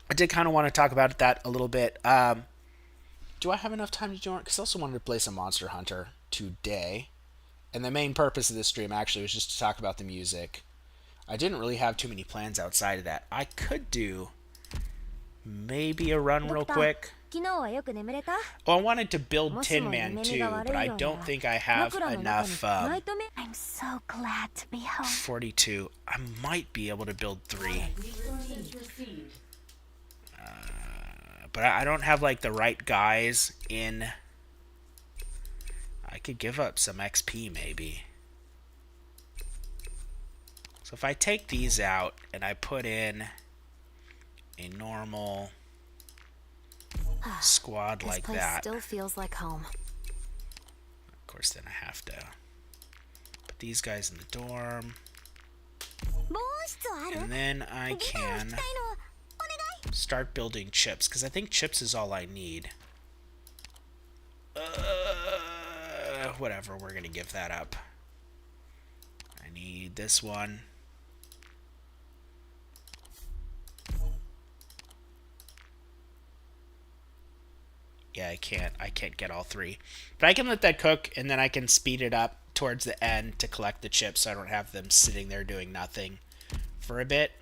I did kind of want to talk about that a little bit. Do I have enough time to do it? Because I also wanted to play some Monster Hunter today. And the main purpose of this stream actually was just to talk about the music. I didn't really have too many plans outside of that. I could do maybe a run real quick. Oh, I wanted to build Tin Man too, but I don't think I have enough.
I'm so glad to be home.
42. I might be able to build 3. But I don't have like the right guys in. I could give up some XP maybe. So if I take these out and I put in a normal squad like that.
Still feels like home.
Of course, then I have to put these guys in the dorm. And then I can start building chips, because I think chips is all I need. Whatever, we're going to give that up. I need this one. Yeah, I can't get all 3. But I can let that cook, and then I can speed it up towards the end to collect the chips so I don't have them sitting there doing nothing for a bit.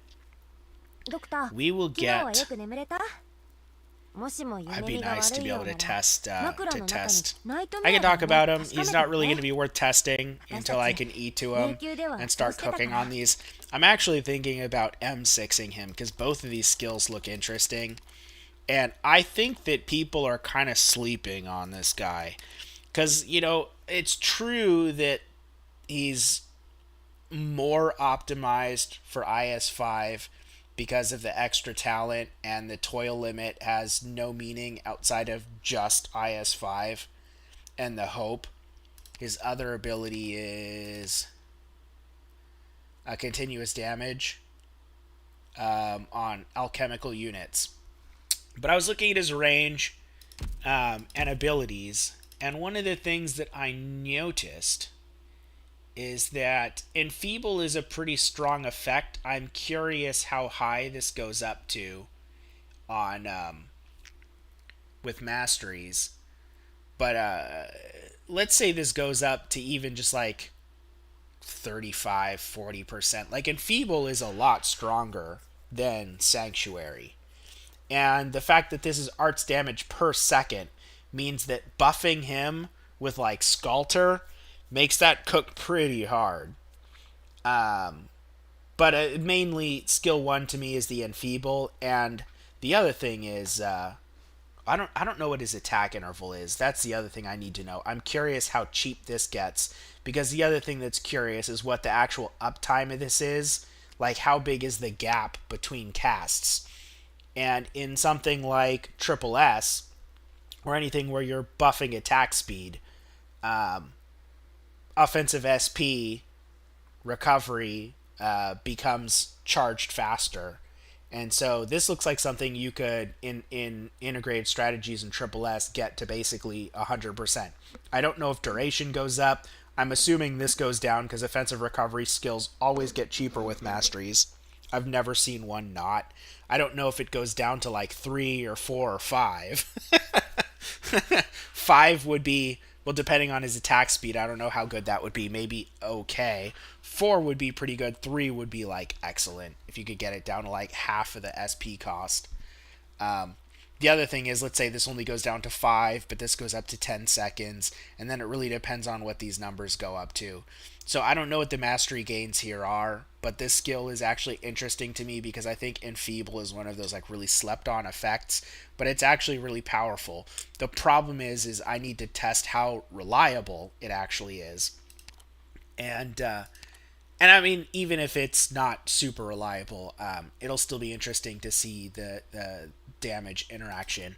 We will get. I'd be nice to be able to test. I can talk about him. He's not really going to be worth testing until I can eat to him and start cooking on these. I'm actually thinking about M6ing him, because both of these skills look interesting. And I think that people are kind of sleeping on this guy. Because, it's true that he's more optimized for IS5 because of the extra talent, and the toil limit has no meaning outside of just IS5 and the hope. His other ability is a continuous damage on alchemical units. But I was looking at his range and abilities, and one of the things that I noticed is that Enfeeble is a pretty strong effect. I'm curious how high this goes up to on with masteries. But let's say this goes up to even just like 35-40%. Like, Enfeeble is a lot stronger than Sanctuary. And the fact that this is arts damage per second means that buffing him with like Sculptor makes that cook pretty hard. But mainly skill 1 to me is the Enfeeble, and the other thing is I don't know what his attack interval is. That's the other thing I need to know. I'm curious how cheap this gets, because the other thing that's curious is what the actual uptime of this is. Like, how big is the gap between casts? And in something like Triple S, or anything where you're buffing attack speed, offensive SP recovery becomes charged faster. And so this looks like something you could, in integrated strategies in Triple S, get to basically 100%. I don't know if duration goes up. I'm assuming this goes down because offensive recovery skills always get cheaper with masteries. I've never seen one not. I don't know if it goes down to like 3 or 4 or 5. 5 would be, well, depending on his attack speed, I don't know how good that would be. Maybe okay. 4 would be pretty good. 3 would be like excellent if you could get it down to like half of the SP cost. The other thing is, let's say this only goes down to 5, but this goes up to 10 seconds, and then it really depends on what these numbers go up to. So I don't know what the mastery gains here are, but this skill is actually interesting to me because I think Enfeeble is one of those like really slept on effects, but it's actually really powerful. The problem is I need to test how reliable it actually is. And I mean, even if it's not super reliable, it'll still be interesting to see the damage interaction.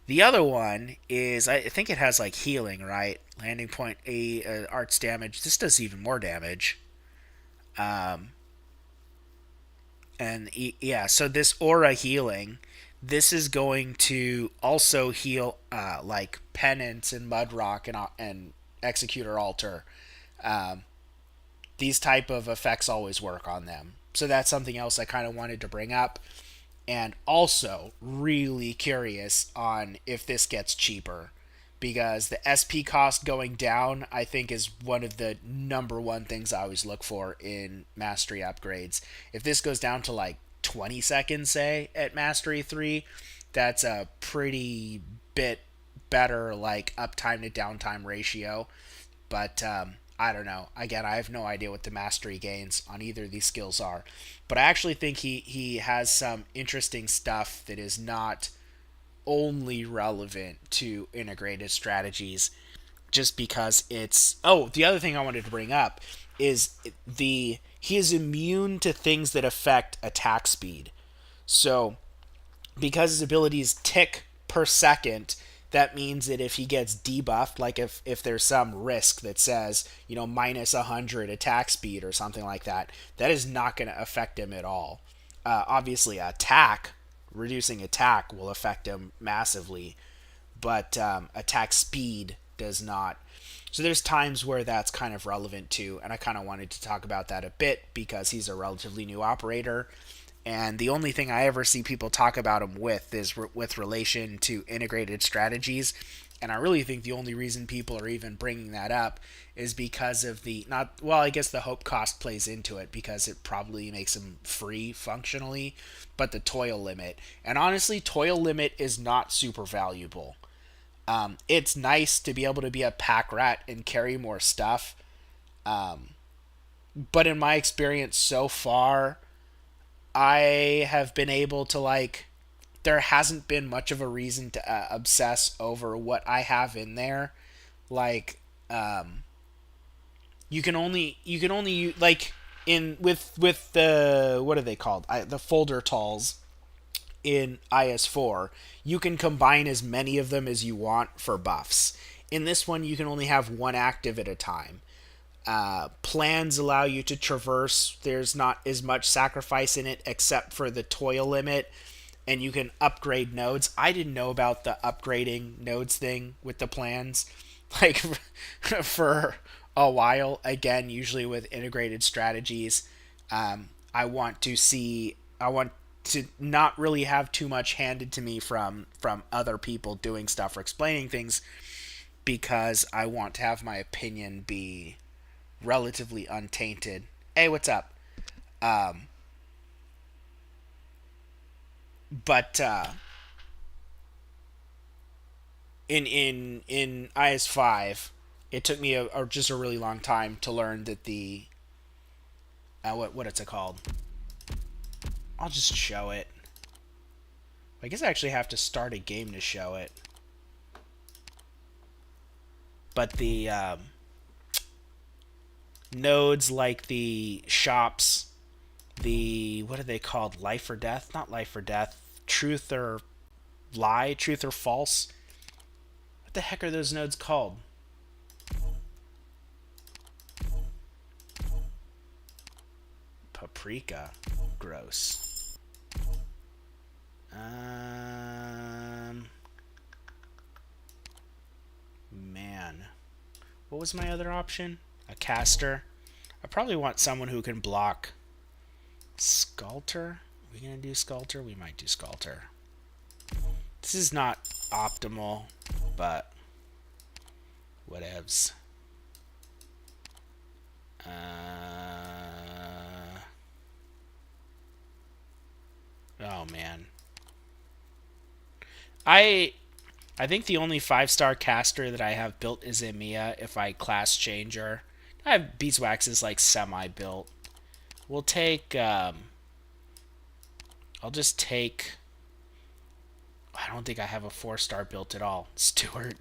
The other one is, I think it has like healing, right? Landing point A, arts damage. This does even more damage. Um, and yeah, so this aura healing, this is going to also heal like penance and mudrock and executor altar. Um, these type of effects always work on them. So that's something else I kind of wanted to bring up. And also really curious on if this gets cheaper, because the SP cost going down, I think, is one of the number one things I always look for in mastery upgrades. If this goes down to like 20 seconds, say, at mastery 3, that's a pretty bit better like uptime to downtime ratio. But I don't know. Again, I have no idea what the mastery gains on either of these skills are. But I actually think he has some interesting stuff that is not only relevant to integrated strategies, just because it's... Oh, the other thing I wanted to bring up is he is immune to things that affect attack speed. So because his abilities tick per second, that means that if he gets debuffed, like if there's some risk that says, minus 100 attack speed or something like that, that is not going to affect him at all. Obviously, reducing attack will affect him massively, but attack speed does not. So there's times where that's kind of relevant too, and I kind of wanted to talk about that a bit because he's a relatively new operator. And the only thing I ever see people talk about him with is with relation to integrated strategies. And I really think the only reason people are even bringing that up is because of I guess the hope cost plays into it because it probably makes him free functionally, but the toil limit. And honestly, toil limit is not super valuable. It's nice to be able to be a pack rat and carry more stuff. But in my experience so far, I have been able to there hasn't been much of a reason to obsess over what I have in there. Like, you can only like in with the, what are they called? The folder talls in IS4, you can combine as many of them as you want for buffs. In this one, you can only have one active at a time. Plans allow you to traverse. There's not as much sacrifice in it except for the toil limit, and you can upgrade nodes. I didn't know about the upgrading nodes thing with the plans, like for a while. Again, usually with integrated strategies, I want to not really have too much handed to me from other people doing stuff or explaining things, because I want to have my opinion be relatively untainted. Hey, what's up? But in IS5, it took me just a really long time to learn that the what it's called. I'll just show it. I guess I actually have to start a game to show it. But the nodes like the shops, the, what are they called? Life or death? Not life or death. Truth or lie? Truth or false? What the heck are those nodes called? Paprika. Gross. Man. What was my other option? A caster. I probably want someone who can block. Sculptor? Are we gonna do Sculptor? We might do Sculptor. This is not optimal, but whatevs. Oh man. I think the only 5-star caster that I have built is Emiya if I class change her. I have Beeswax is like semi-built. We'll take, I'll just take, I don't think I have a 4-star built at all. Stewart.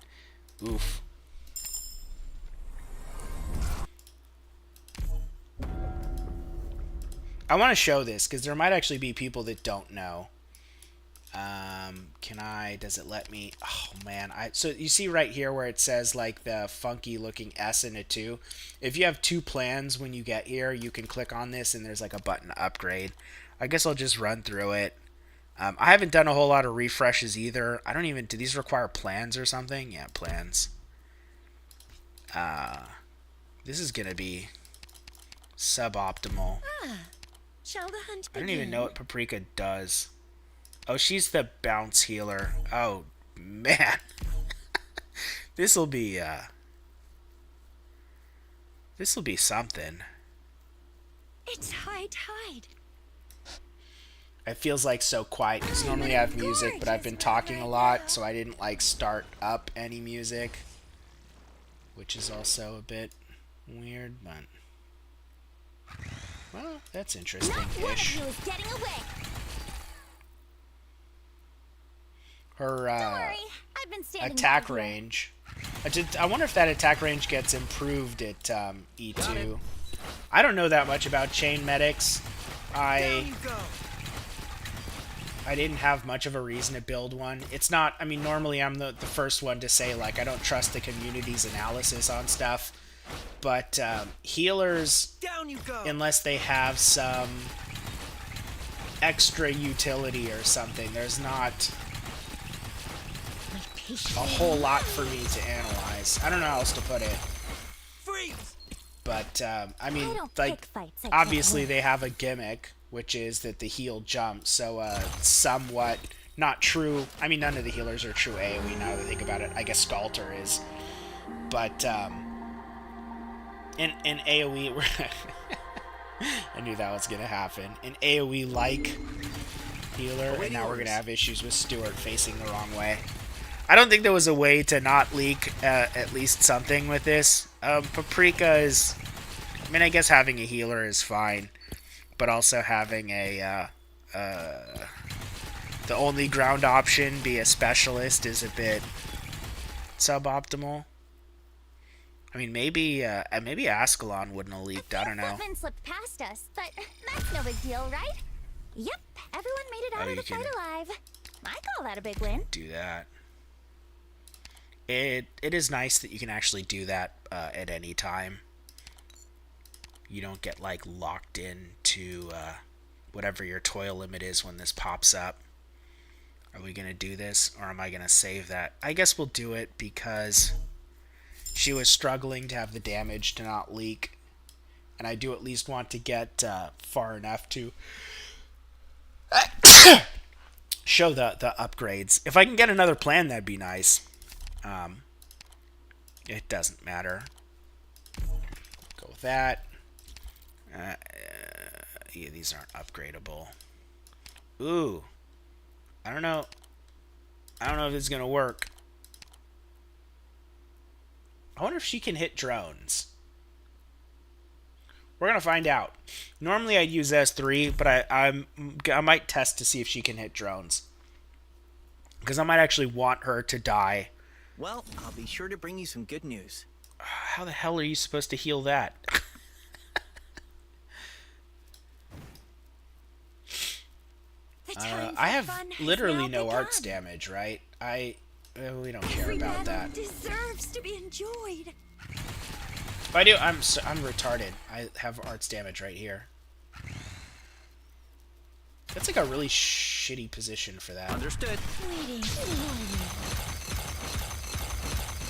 Oof. I want to show this because there might actually be people that don't know. Does it let me? Oh man, so you see right here where it says like the funky looking S and a 2. If you have 2 plans when you get here, you can click on this and there's like a button to upgrade. I guess I'll just run through it. I haven't done a whole lot of refreshes either. I don't even, do these require plans or something? Yeah, plans. This is gonna be suboptimal.
Shall the hunt
I
begin?
don't even know what Paprika does. Oh, she's the bounce healer. Oh, man. This'll be something.
It's high tide.
It feels like so quiet because normally I have music, but I've been talking a lot, so I didn't like start up any music, which is also a bit weird, but well, that's interesting-ish. Her attack range. I wonder if that attack range gets improved at E2. I don't know that much about chain medics. I didn't have much of a reason to build one. It's not, I mean, normally I'm the first one to say, like, I don't trust the community's analysis on stuff. But healers, unless they have some extra utility or something, there's not a whole lot for me to analyze. I don't know how else to put it. But, I mean, like, obviously they have a gimmick, which is that the heal jumps, so somewhat not true. I mean, none of the healers are true AoE now that I think about it. I guess Sculptor is. But, in AoE, I knew that was going to happen. In AoE like healer, and now we're going to have issues with Stewart facing the wrong way. I don't think there was a way to not leak at least something with this. Paprika is, I mean, I guess having a healer is fine, but also having a the only ground option be a specialist is a bit suboptimal. I mean, maybe Ascalon wouldn't have leaked. I don't know.
Footman slipped past us, but that's no big deal, right? Yep, everyone made it out of the fight alive. I call that a big win.
Do that. It is nice that you can actually do that at any time. You don't get like locked into whatever your toil limit is when this pops up. Are we gonna do this, or am I gonna save that? I guess we'll do it because she was struggling to have the damage to not leak, and I do at least want to get far enough to show the upgrades. If I can get another plan, that'd be nice. It doesn't matter. Go with that. Yeah, these aren't upgradable. Ooh. I don't know if this is gonna work. I wonder if she can hit drones. We're gonna find out. Normally I'd use S3, but I might test to see if she can hit drones. Because I might actually want her to die.
Well, I'll be sure to bring you some good news.
How the hell are you supposed to heal that? I have literally no arts damage, right? We don't care about that.
Deserves to be enjoyed.
If I do, I'm retarded. I have arts damage right here. That's like a really shitty position for that.
Understood.
Waiting.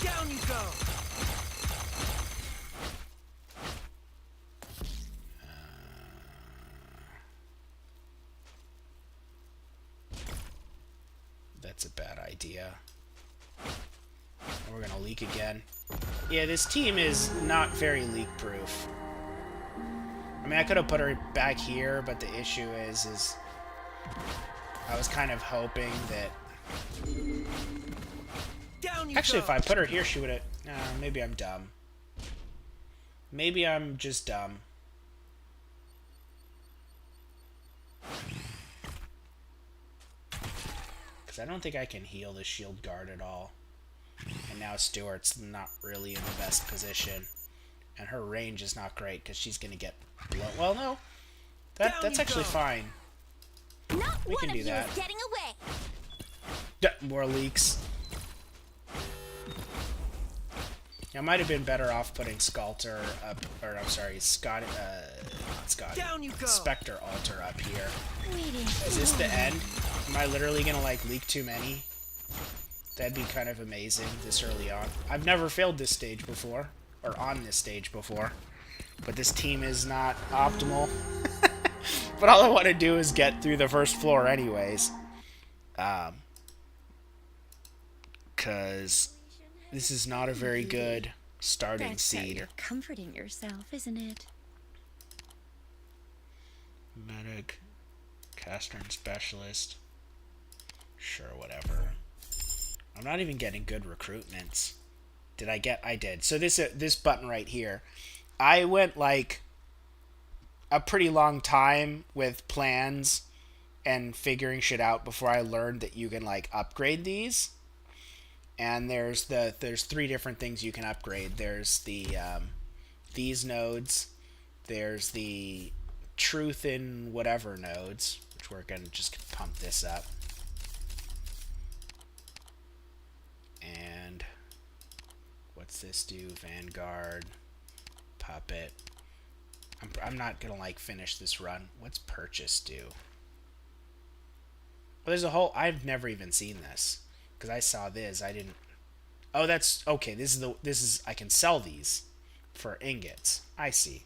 Down you go.
That's a bad idea. We're gonna leak again. Yeah, this team is not very leak-proof. I mean, I could have put her back here, but the issue is I was kind of hoping that...
Down you
Actually,
go.
if I put her here, she would have... maybe I'm dumb. Maybe I'm just dumb. Because I don't think I can heal the shield guard at all. And now Stuart's not really in the best position. And her range is not great because she's going to get blown. Well, no. That's actually fine.
Not
We
one
can
of
do
you
that.
is getting away.
More leaks. I might have been better off putting Skalter up, or I'm sorry, not Scott,
Down you go.
Spectre Altar up here.
Waiting.
Is this the end? Am I literally gonna like leak too many? That'd be kind of amazing this early on. I've never failed this stage before, or on this stage before, but this team is not optimal. But all I want to do is get through the first floor anyways. Because this is not a very good starting
That's how
seed.
you're comforting yourself, isn't it?
Medic, caster and specialist. Sure, whatever. I'm not even getting good recruitments. Did I get? I did. So this button right here, I went like a pretty long time with plans and figuring shit out before I learned that you can like upgrade these. And there's three different things you can upgrade. There's the these nodes. There's the truth in whatever nodes, which we're gonna just pump this up. And what's this do? Vanguard, puppet. I'm not gonna like finish this run. What's purchase do? Well, there's a whole. I've never even seen this because I saw this. I didn't. Oh, that's okay. This is I can sell these for ingots. I see.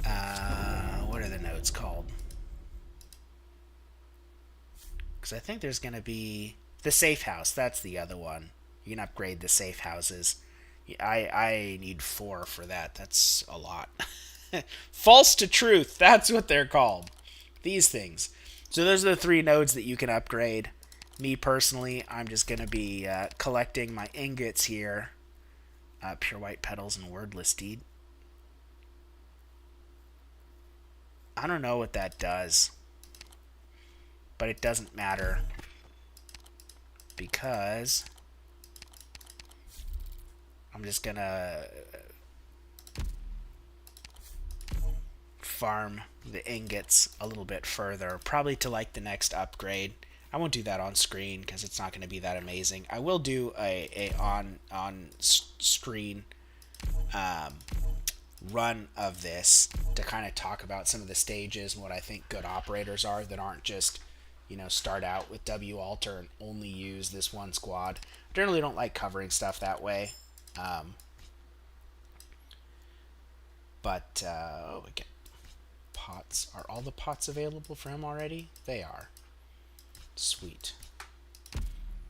What are the nodes called? Because I think there's gonna be the safe house. That's the other one. You can upgrade the safe houses. I need 4 for that. That's a lot. False to truth. That's what they're called. These things. So those are the 3 nodes that you can upgrade. Me personally, I'm just going to be collecting my ingots here. Pure white petals and wordless deed. I don't know what that does. But it doesn't matter. Because I'm just gonna farm the ingots a little bit further, probably to like the next upgrade. I won't do that on screen because it's not going to be that amazing. I will do a on screen run of this to kind of talk about some of the stages and what I think good operators are that aren't just, you know, start out with W alter and only use this one squad. I generally don't like covering stuff that way. Oh, we get pots. Are all the pots available for him already? They are. Sweet.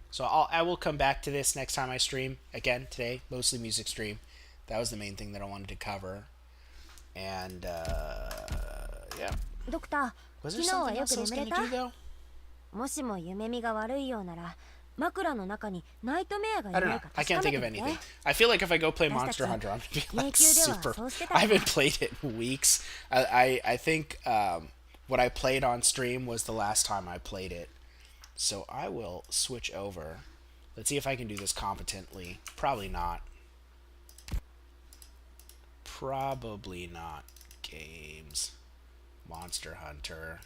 So I will come back to this next time I stream. Again, today, mostly music stream. That was the main thing that I wanted to cover. And, yeah.
ドクター、
Was
昨
there
日は
something
よ
else
く
I was
眠れ
going to
た
do, though?
もしも夢見が悪いようなら枕の中にナイトメアがい
I
な
don't
い
know.
か
I
確
can't
かめ
think
て
of
みて
anything. I feel like if I go play
That's
Monster
the
Hunter, I'm going to be
迷
like
宮では
super...
そうしてた
I haven't played it in weeks. I think what I played on stream was the last time I played it. So I will switch over. Let's see if I can do this competently. Probably not. Probably not. Games. Monster Hunter.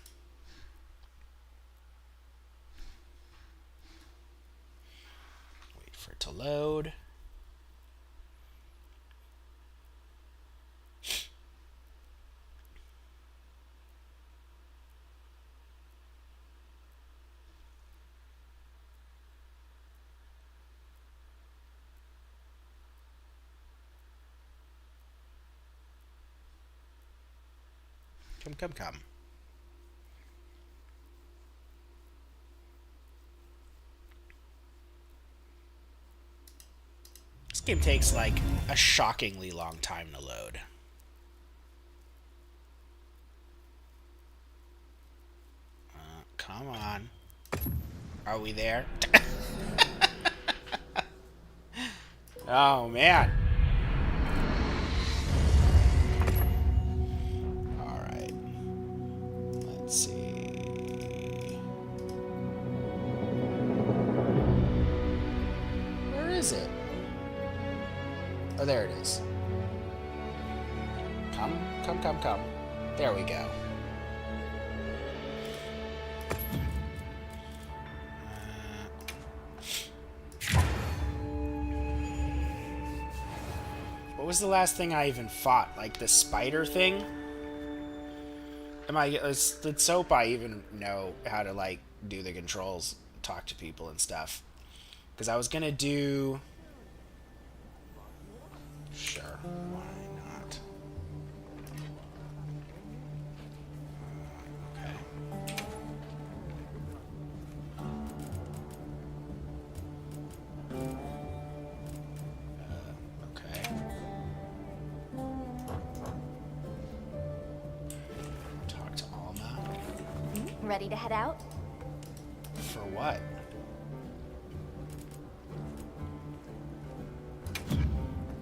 Wait for it to load. Come. This game takes like a shockingly long time to load. Come on. Are we there? Oh, man. Alright. Let's see. Where is it? Oh, there it is. Come. There we go. What was the last thing I even fought? Like the spider thing? Let's hope I even know how to like do the controls, talk to people and stuff. Because I was gonna do... Sure, why not? Okay. Talk to Alma.
Ready to head out?
For what?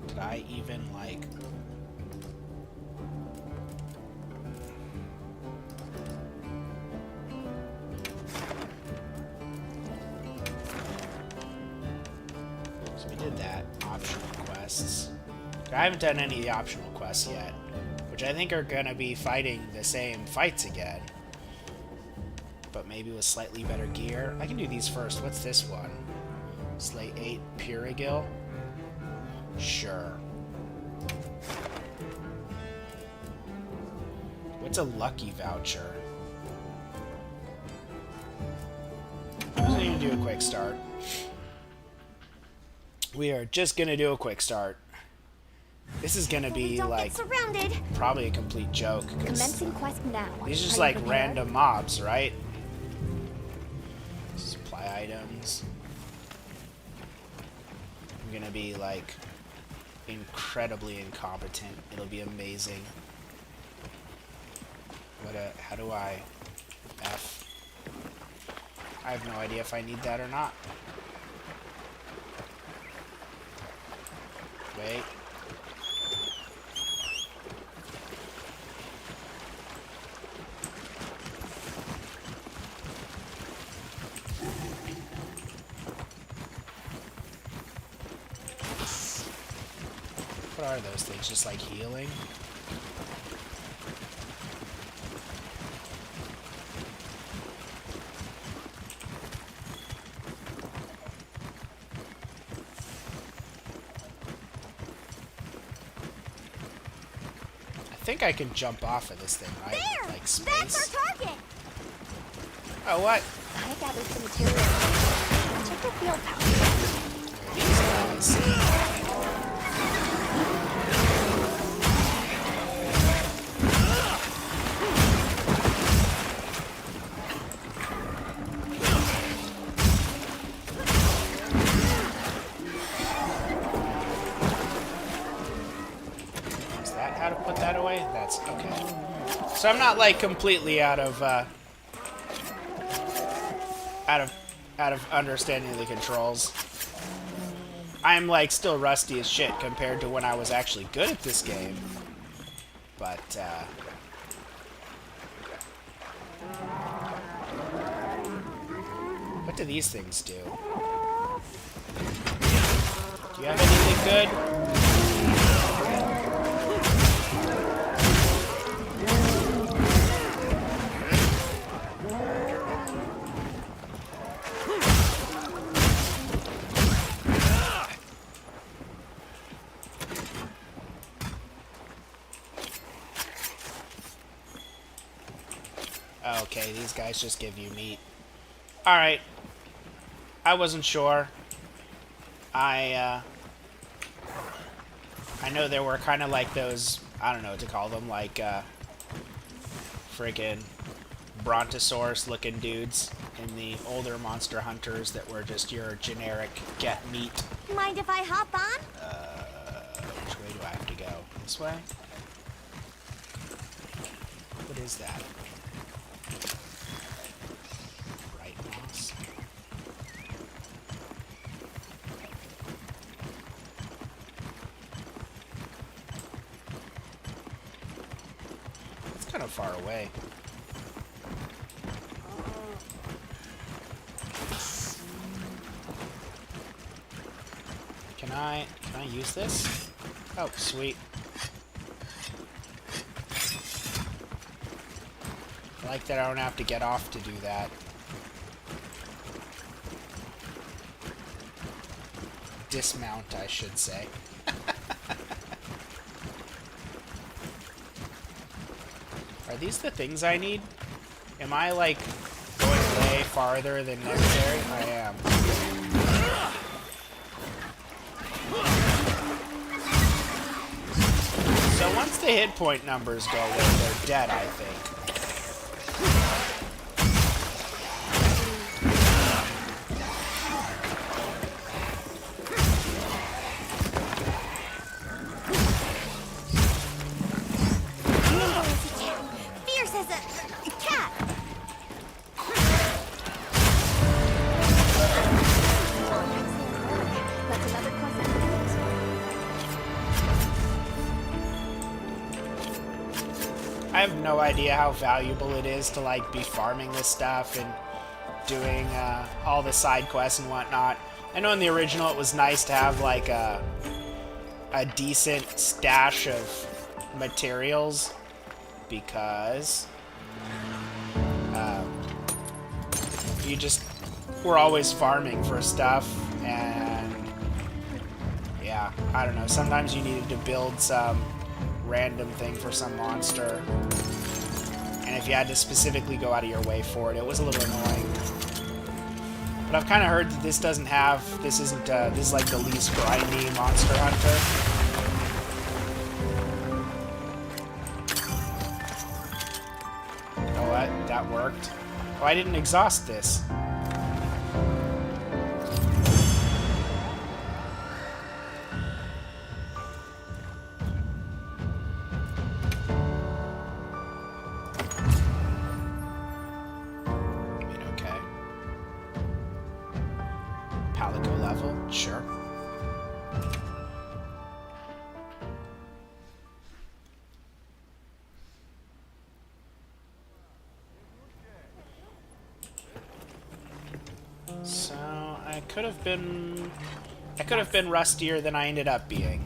Did I even, like... So we did that. Optional quests. I haven't done any of the optional quests yet, which I think are gonna be fighting the same fights again, but maybe with slightly better gear. I can do these first. What's this one? Slay 8 Purigil? Sure. What's a lucky voucher? I'm just gonna do a quick start. We are just gonna do a quick start. This is gonna be
Don't
like
get surrounded.
probably a complete joke. 'Cause
Commencing quest now.
these are just
Are you
like
prepared?
random mobs, right? Supply items. I'm gonna be like incredibly incompetent. It'll be amazing. How do I F? I have no idea if I need that or not. Wait. What are those things? Just like healing? I think I can jump off of this thing, right?
There!
Like
That's
space.
our target!
Oh, what?
I gathered some materials. Check your field power.
These guys. Is that how to put that away? That's okay. So I'm not like completely out of understanding the controls. I'm like still rusty as shit compared to when I was actually good at this game. But What do these things do? Do you have anything good? Okay, these guys just give you meat. Alright. I wasn't sure. I know there were kind of like those, I don't know what to call them, like, friggin' brontosaurus-looking dudes in the older Monster Hunters that were just your generic get meat.
Mind if I hop on?
Which way do I have to go? This way? What is that? Right mouse? It's kind of far away. Can I use this? Oh, sweet. I like that I don't have to get off to do that. Dismount, I should say. Are these the things I need? Am I, like, going way farther than necessary? I am. So once the hit point numbers go away, they're dead, I think.
Fierce as a cat. That's another quest.
I have no idea how valuable it is to, like, be farming this stuff and doing all the side quests and whatnot. I know in the original it was nice to have, like, a decent stash of materials because you just were always farming for stuff, and yeah, I don't know, sometimes you needed to build some random thing for some monster, and if you had to specifically go out of your way for it, it was a little annoying. But I've kind of heard that this doesn't have, this is like the least grindy Monster Hunter. Oh, what? That worked? Oh, I didn't exhaust this. Okay. Palico level? Sure. So, I could have been rustier than I ended up being.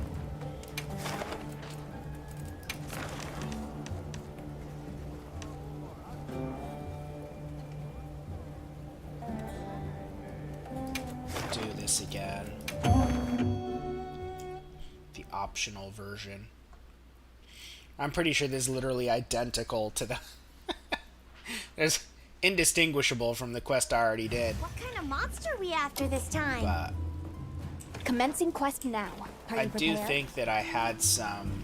Do this again. The optional version. I'm pretty sure this is literally identical to the... There's indistinguishable from the quest I already did.
What kind of monster are we after this time?
But
Commencing quest now. Are
I
you
do
prepared?
think that I had some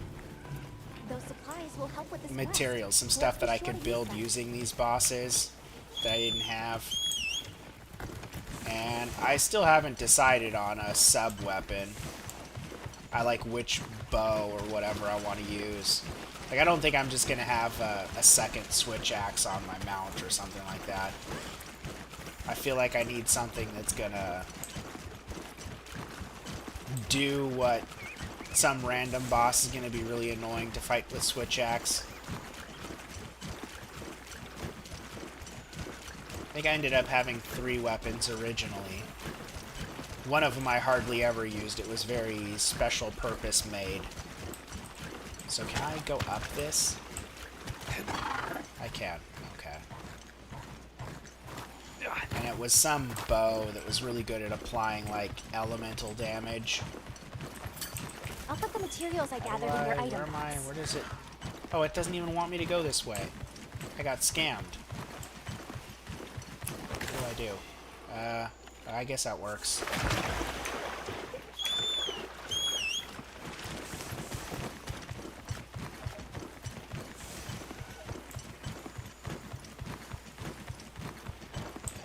Those supplies will help with this
materials, some stuff that I could build using these bosses that I didn't have. And I still haven't decided on a sub-weapon. I like which bow or whatever I want to use. Like, I don't think I'm just going to have a second switch axe on my mount or something like that. I feel like I need something that's going to do what some random boss is going to be really annoying to fight with switch axe. think I ended up having 3 weapons originally. One of them I hardly ever used. It was very special purpose made. So can I go up this? I can. Okay. And it was some bow that was really good at applying, like, elemental damage.
I'll put the materials I gathered in your item
Where am I?
box.
Where does it... Oh, it doesn't even want me to go this way. I got scammed. What do I do? I guess that works.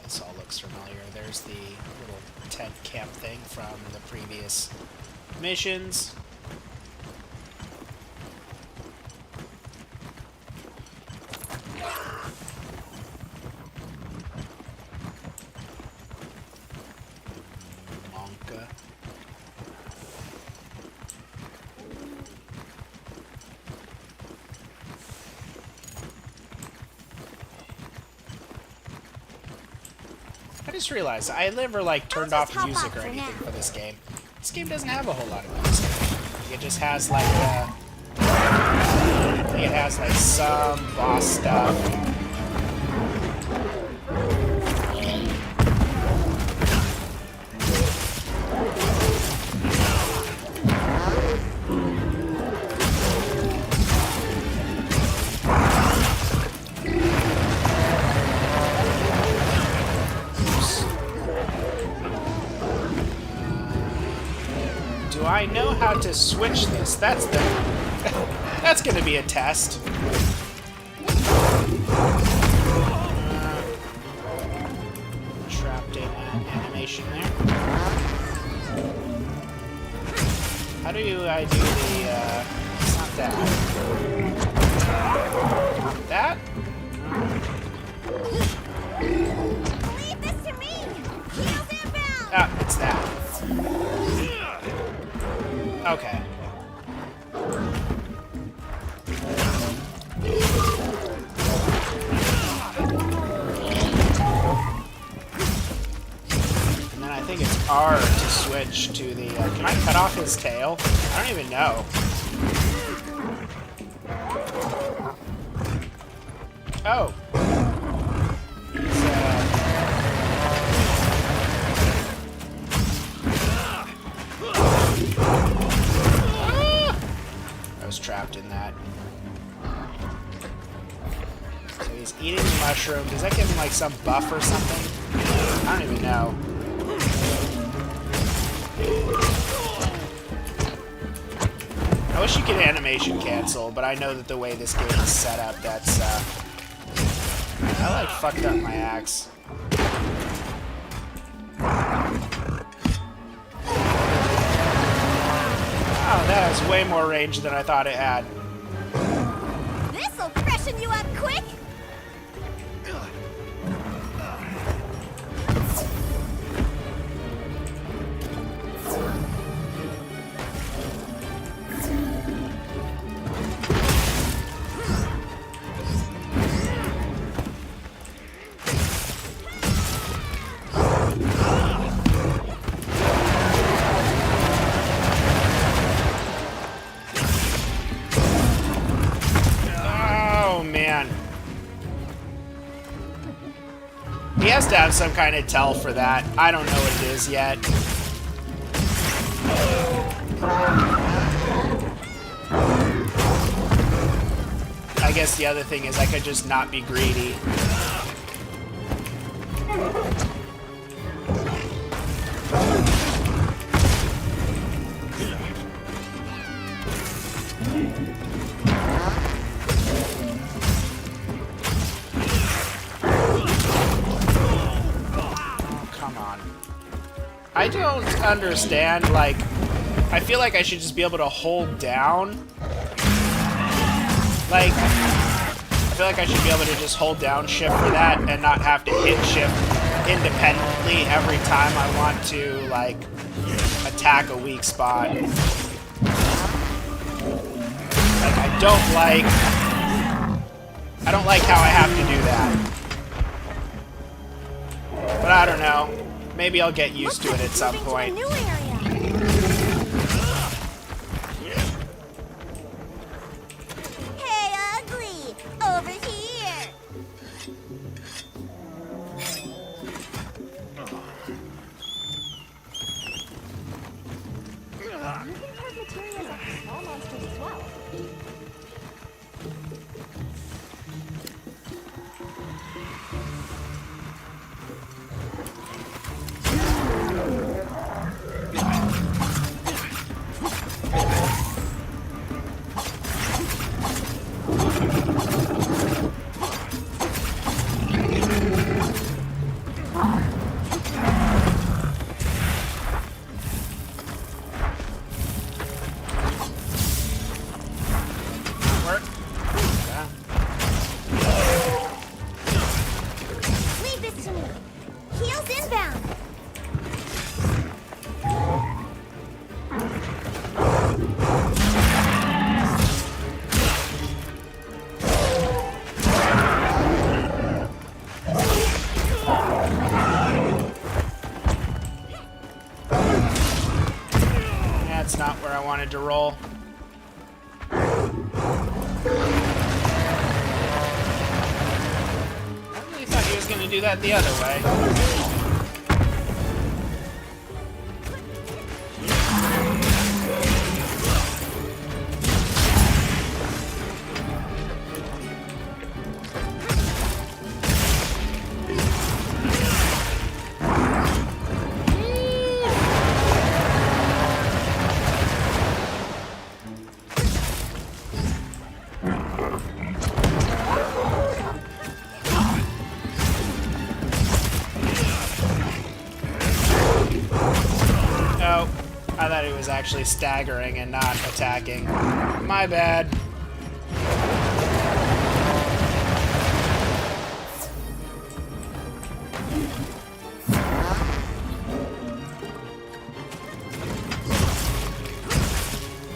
This all looks familiar. There's the little tent camp thing from the previous missions. Monka. I just realized I never like turned
I'll
off
just hop
music
off
or
for
anything
now.
for this game. This game doesn't have a whole lot of music. It just has like I think it has like some boss stuff. Do I know how to switch this? That's the... That's gonna be a test. Trapped in an animation there. How do I do the, it's not that. That?
Leave this to me! Heels inbound!
Ah, it's that. Okay. And then I think it's R to switch to the... can I cut off his tail? I don't even know. Oh. He's, I was trapped in that. So he's eating the mushroom. Does that give him like some buff or something? I don't even know. I wish you could animation cancel, but I know that the way this game is set up, that's I like fucked up my axe. Oh, that has way more range than I thought it had.
This'll freshen you up quick!
Oh, man. He has to have some kind of tell for that. I don't know what it is yet. I guess the other thing is I could just not be greedy. Come on. I don't understand, like, I feel like I should just be able to hold down. Like, I feel like I should be able to just hold down shift for that and not have to hit shift independently every time I want to, like, attack a weak spot. Like, I don't like how I have to do that. don't know. Maybe I'll get used to it at some
Moving
point.
to a new area. Hey, ugly! Over here! You can carve materials off the small monsters as well.
Work. Yeah.
Leave this to me. Heels inbound.
That's not where I wanted to roll. I really thought he was going to do that the other way. Oh, I thought he was actually staggering and not attacking. My bad.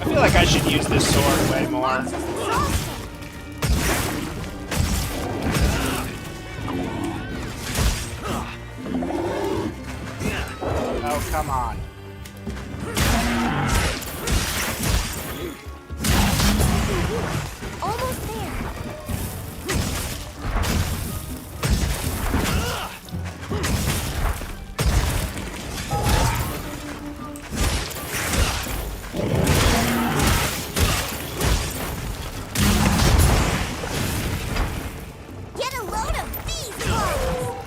I feel like I should use this sword way more. Oh, come on.
Almost there. Get a load of these balls.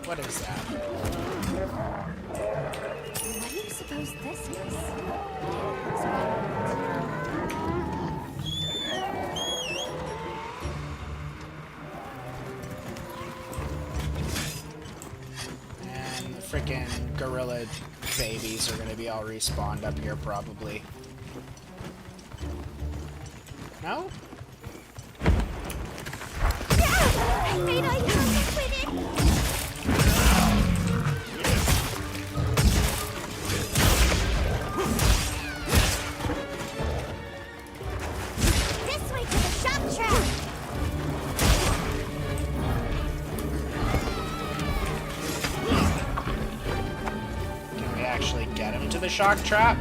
What is that?
What do you suppose this is?
And the freaking gorilla babies are gonna be all respawned up here probably. No?
Ain't I young This way to the shop trap.
Can we actually get him to the shock trap?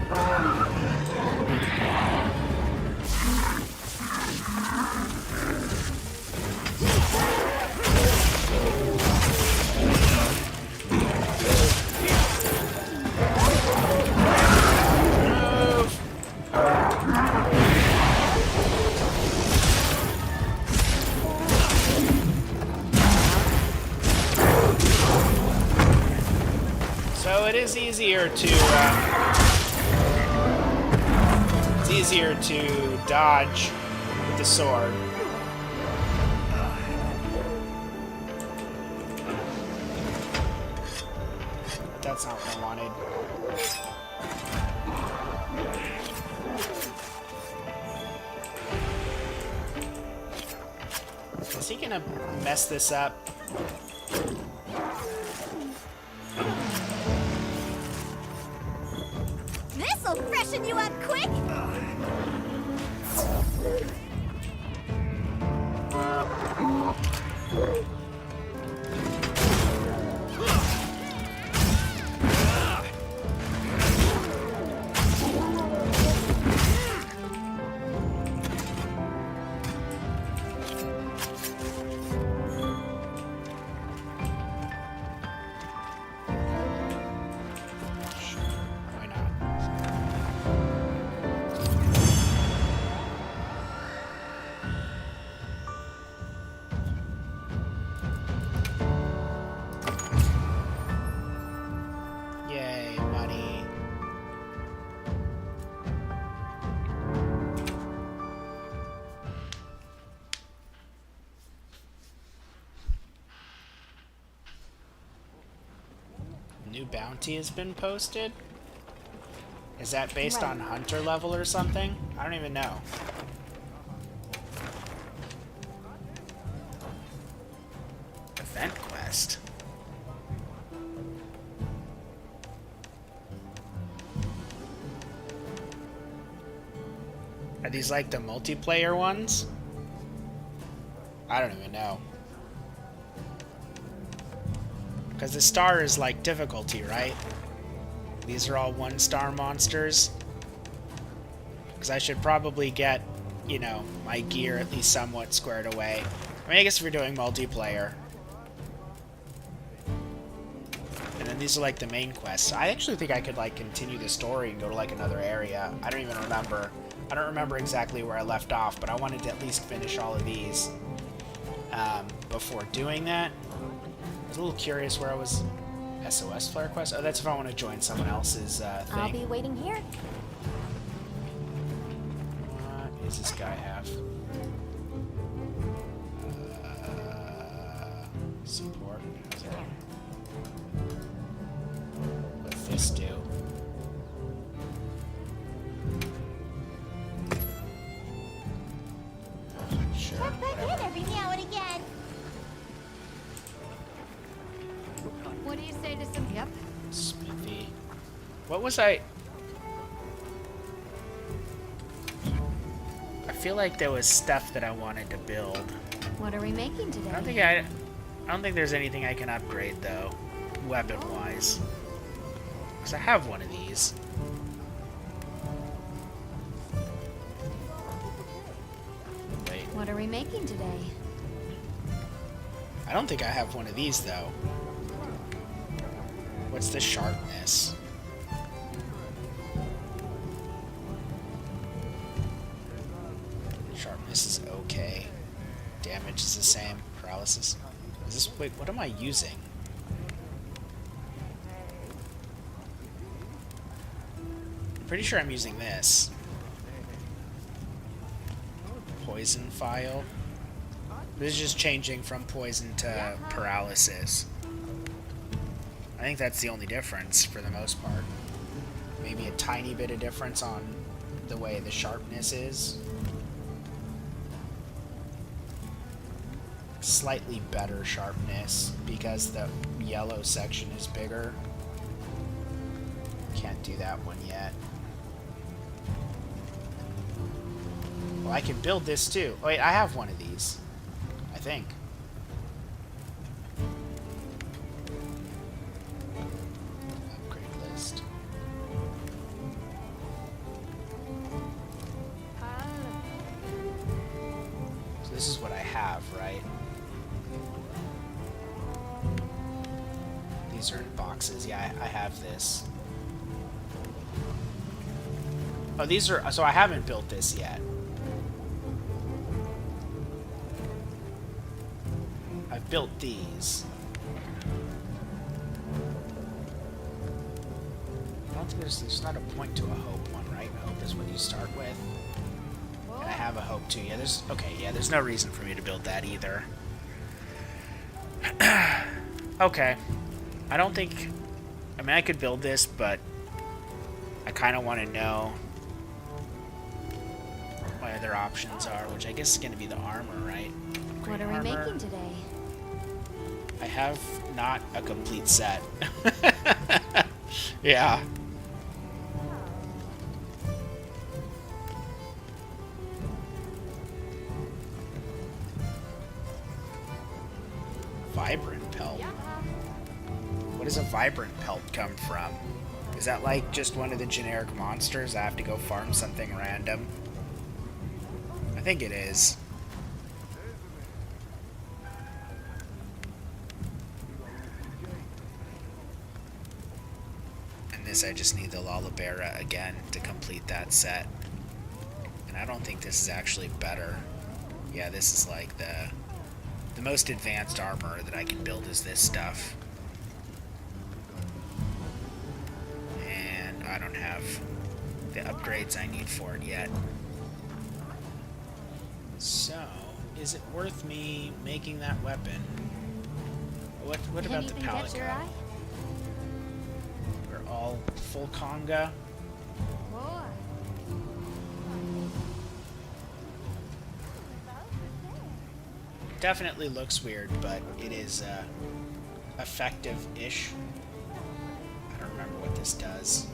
So it is easier to it's easier to dodge with the sword. But that's not what I wanted. Is he gonna mess this up?
This'll freshen you up quick.
Why not? Yay, money. New bounty has been posted? Is that based on hunter level or something? I don't even know. Event quest. Are these like the multiplayer ones? I don't even know. Because the star is like difficulty, right? These are all 1-star monsters. Because I should probably get, you know, my gear at least somewhat squared away. I mean, I guess if you're doing multiplayer. And then these are like the main quests. I actually think I could like continue the story and go to like another area. I don't even remember. I don't remember exactly where I left off, but I wanted to at least finish all of these before doing that. I was a little curious where I was. SOS flare quest? Oh, that's if I want to join someone else's thing.
I'll be waiting here.
What does this guy have? Support. What's this do? Sure.
Check back in every now and again.
What do you say to some? Yep.
Smithy. What was I feel like there was stuff that I wanted to build.
What are we making today?
I don't think there's anything I can upgrade though, weapon-wise. Because I have one of these. Wait.
What are we making today?
I don't think I have one of these though. What's the sharpness? Sharpness is okay. Damage is the same. Paralysis. Is this... Wait, what am I using? I'm pretty sure I'm using this. Poison file. This is just changing from poison to paralysis. I think that's the only difference for the most part. Maybe a tiny bit of difference on the way the sharpness is. Slightly better sharpness because the yellow section is bigger. Can't do that one yet. Well, I can build this too. Wait, I have one of these. I think. Upgrade list. So this is what I have, right? These are in boxes. Yeah, I have this. Oh, these are... So I haven't built this yet. I've built these. I don't think there's not a point to a hope one, right? Hope is what you start with. And I have a hope too. Yeah, there's... Okay, yeah, there's no reason for me to build that either. Okay. I don't think... I mean, I could build this, but I kind of want to know what my other options are, which I guess is going to be the armor, right?
What are we making today?
I have not a complete set. Yeah. vibrant pelt? What does a vibrant pelt come from? Is that like just one of the generic monsters? I have to go farm something random? I think it is. And this, I just need the Lalibera again to complete that set. And I don't think this is actually better. Yeah, this is like the most advanced armor that I can build is this stuff. And I don't have the upgrades I need for it yet. So, is it worth me making that weapon? What about the
Anything catch your
Palico?
eye?
We're all full conga.
Boy.
Definitely looks weird, but it is effective-ish. I don't remember what this does.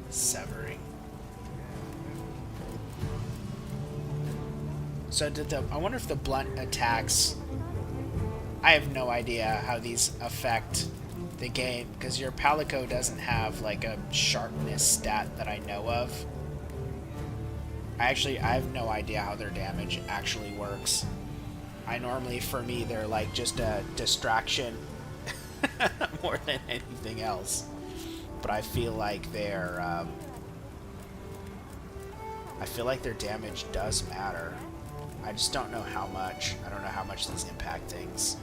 Severing. So I wonder if the blunt attacks, I have no idea how these affect the game, because your Palico doesn't have like a sharpness stat that I know of. I have no idea how their damage actually works. For me, they're like just a distraction more than anything else. But I feel like their damage does matter. I just don't know how much. I don't know how much these impact things.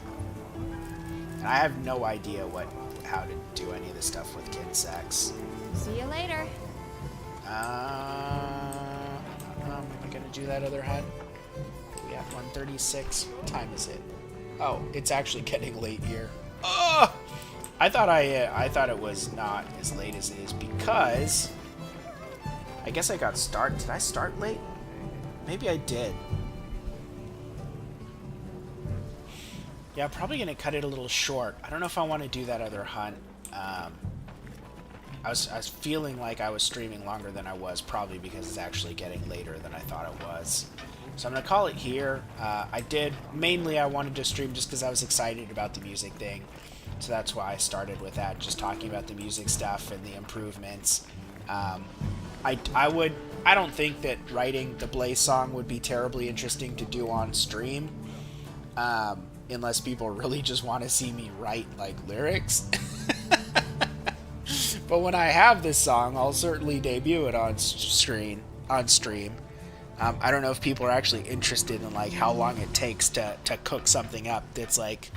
And I have no idea how to do any of this stuff with kid sex.
See you later.
Am I gonna do that other HUD? We have 1:36. What time is it? Oh, it's actually getting late here. Oh! I thought it was not as late as it is because I guess I got start. Did I start late? Maybe I did. Yeah, I'm probably gonna cut it a little short. I don't know if I want to do that other hunt. I was feeling like I was streaming longer than I was, probably because it's actually getting later than I thought it was. So I'm gonna call it here. I wanted to stream just because I was excited about the music thing. So that's why I started with that, just talking about the music stuff and the improvements. I don't think that writing the Blaze song would be terribly interesting to do on stream, unless people really just want to see me write like lyrics. But when I have this song, I'll certainly debut it on stream. I don't know if people are actually interested in like how long it takes to cook something up that's like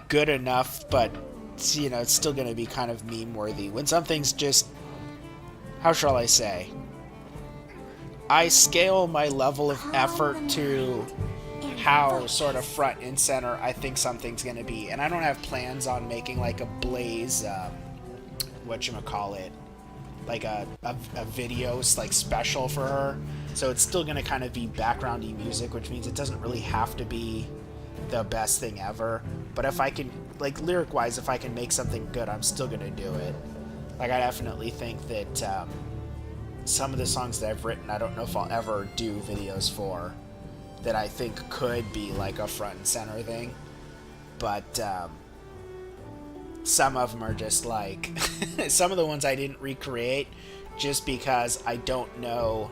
good enough, but it's still going to be kind of meme worthy. When something's just, how shall I say, I scale my level of effort to how sort of front and center I think something's going to be, and I don't have plans on making like a Blaze whatchamacallit, like a video like special for her, so it's still going to kind of be backgroundy music, which means it doesn't really have to be the best thing ever. But if I can, like lyric wise, if I can make something good, I'm still going to do it. Like I definitely think that some of the songs that I've written, I don't know if I'll ever do videos for, that I think could be like a front and center thing, but some of them are just like some of the ones I didn't recreate just because I don't know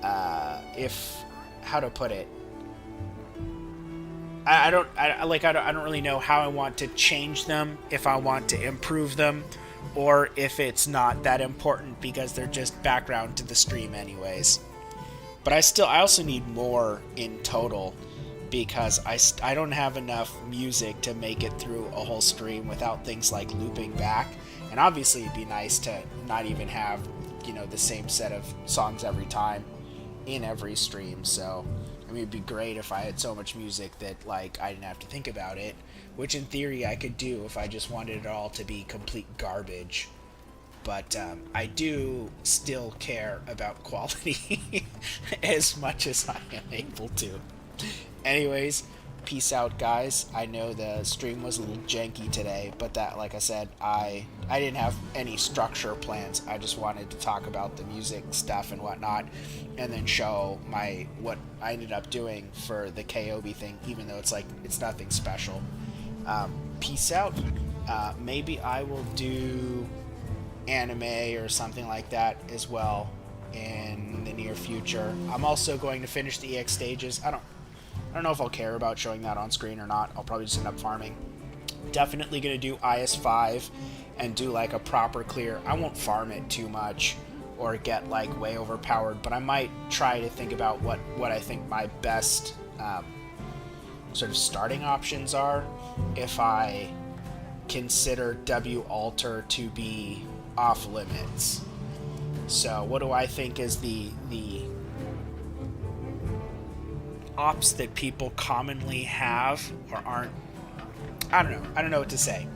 how to put it. I don't really know how I want to change them, if I want to improve them, or if it's not that important because they're just background to the stream anyways. But I also need more in total, because I don't have enough music to make it through a whole stream without things like looping back. And obviously it'd be nice to not even have, the same set of songs every time in every stream. So, I mean, it'd be great if I had so much music that, like, I didn't have to think about it, which in theory I could do if I just wanted it all to be complete garbage. But I do still care about quality as much as I am able to. Anyways, peace out, guys. I know the stream was a little janky today, but that, like I said, I didn't have any structure plans. I just wanted to talk about the music stuff and whatnot, and then show what I ended up doing for the KOB thing, even though it's nothing special. Peace out. Maybe I will do anime or something like that as well in the near future. I'm also going to finish the EX stages. I don't know if I'll care about showing that on screen or not. I'll probably just end up farming. Definitely going to do IS5 and do like a proper clear. I won't farm it too much or get like way overpowered, but I might try to think about what I think my best sort of starting options are if I consider W alter to be off limits. So what do I think is the ops that people commonly have or aren't? I don't know what to say.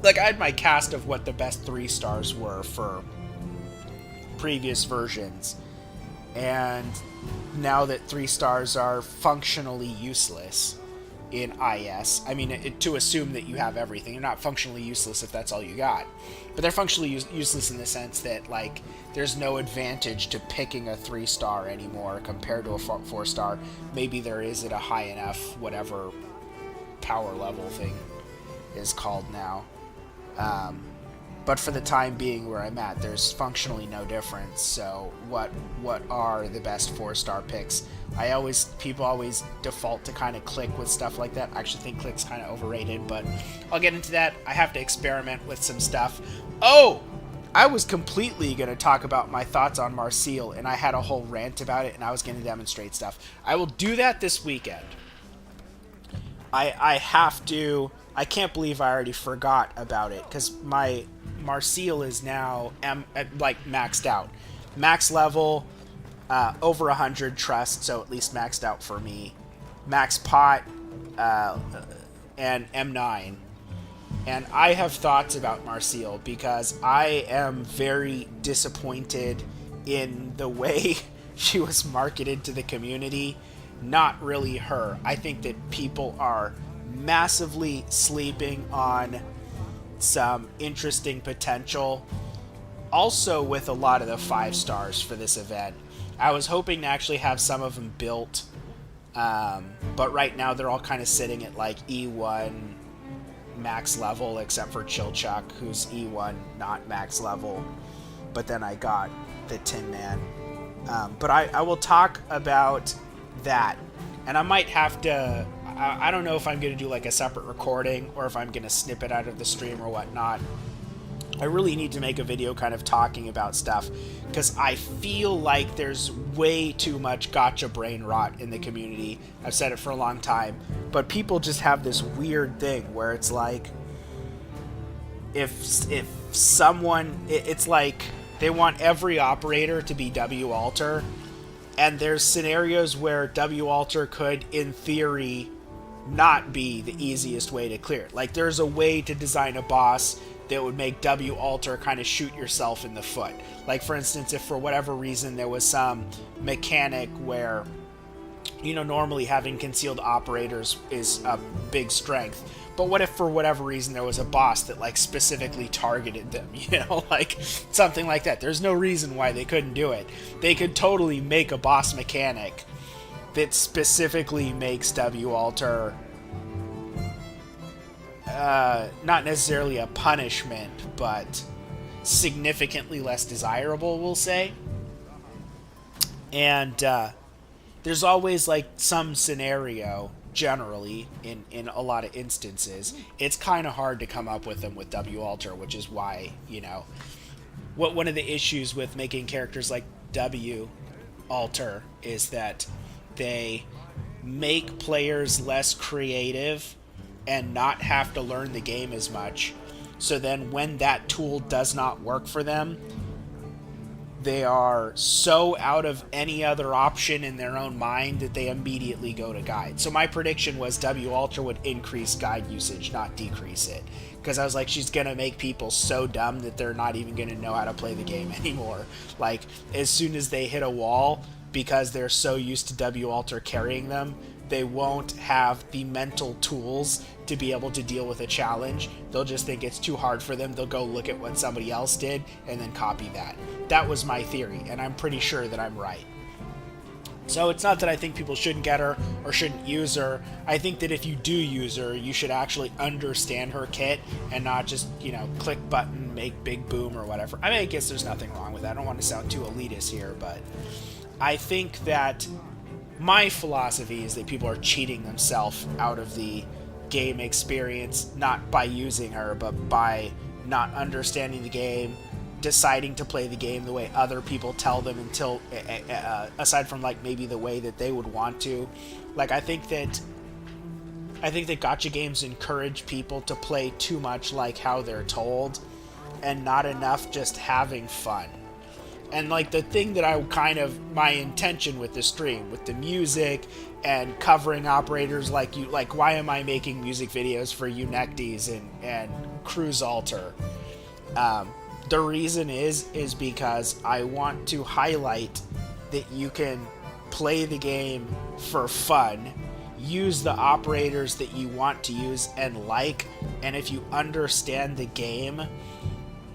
Like, I had my cast of what the best 3 stars were for previous versions, and now that 3 stars are functionally useless in IS, I mean, to assume that you have everything. You're not functionally useless if that's all you got, but they're functionally useless in the sense that, like, there's no advantage to picking a 3-star anymore compared to a 4-star. Maybe there is at a high enough whatever power level thing is called now. But for the time being where I'm at, there's functionally no difference. So what are the best 4-star picks? People always default to kind of Click with stuff like that. I actually think Click's kind of overrated, but I'll get into that. I have to experiment with some stuff. Oh! I was completely going to talk about my thoughts on Marseille, and I had a whole rant about it, and I was going to demonstrate stuff. I will do that this weekend. I have to... I can't believe I already forgot about it, because my Marseille is now maxed out. Max level, over 100 trust, so at least maxed out for me. Max pot, and M9. And I have thoughts about Marseille because I am very disappointed in the way she was marketed to the community. Not really her. I think that people are massively sleeping on some interesting potential. Also with a lot of the 5 stars for this event. I was hoping to actually have some of them built. But right now they're all kind of sitting at like E1 max level, except for Chilchuck, who's E1 not max level. But then I got the Tin Man. But I will talk about that. And I might have to... I don't know if I'm going to do like a separate recording or if I'm going to snip it out of the stream or whatnot. I really need to make a video kind of talking about stuff because I feel like there's way too much gotcha brain rot in the community. I've said it for a long time, but people just have this weird thing where it's like if someone, it's like they want every operator to be W alter, and there's scenarios where W alter could, in theory, not be the easiest way to clear. Like, there's a way to design a boss that would make W alter kind of shoot yourself in the foot. Like, for instance, if for whatever reason there was some mechanic where, you know, normally having concealed operators is a big strength, but what if for whatever reason there was a boss that like specifically targeted them, you know, like something like that. There's no reason why they couldn't do it. They could totally make a boss mechanic that specifically makes W alter not necessarily a punishment, but significantly less desirable, we'll say. And there's always like some scenario, generally, in a lot of instances, it's kind of hard to come up with them with W alter, which is why, you know, one of the issues with making characters like W alter is that they make players less creative and not have to learn the game as much. So then when that tool does not work for them, they are so out of any other option in their own mind that they immediately go to guide. So my prediction was W alter would increase guide usage, not decrease it. Because I was like, she's going to make people so dumb that they're not even going to know how to play the game anymore. Like, as soon as they hit a wall, because they're so used to W alter carrying them, they won't have the mental tools to be able to deal with a challenge. They'll just think it's too hard for them. They'll go look at what somebody else did and then copy that. That was my theory, and I'm pretty sure that I'm right. So it's not that I think people shouldn't get her or shouldn't use her. I think that if you do use her, you should actually understand her kit and not just, click button, make big boom or whatever. I mean, I guess there's nothing wrong with that. I don't want to sound too elitist here, but I think that my philosophy is that people are cheating themselves out of the game experience, not by using her, but by not understanding the game, deciding to play the game the way other people tell them until aside from like maybe the way that they would want to. Like I think that gacha games encourage people to play too much like how they're told and not enough just having fun. And like the thing that my intention with the stream, with the music and covering operators like why am I making music videos for Arknights and Cruise Alter? The reason is because I want to highlight that you can play the game for fun, use the operators that you want to use and if you understand the game,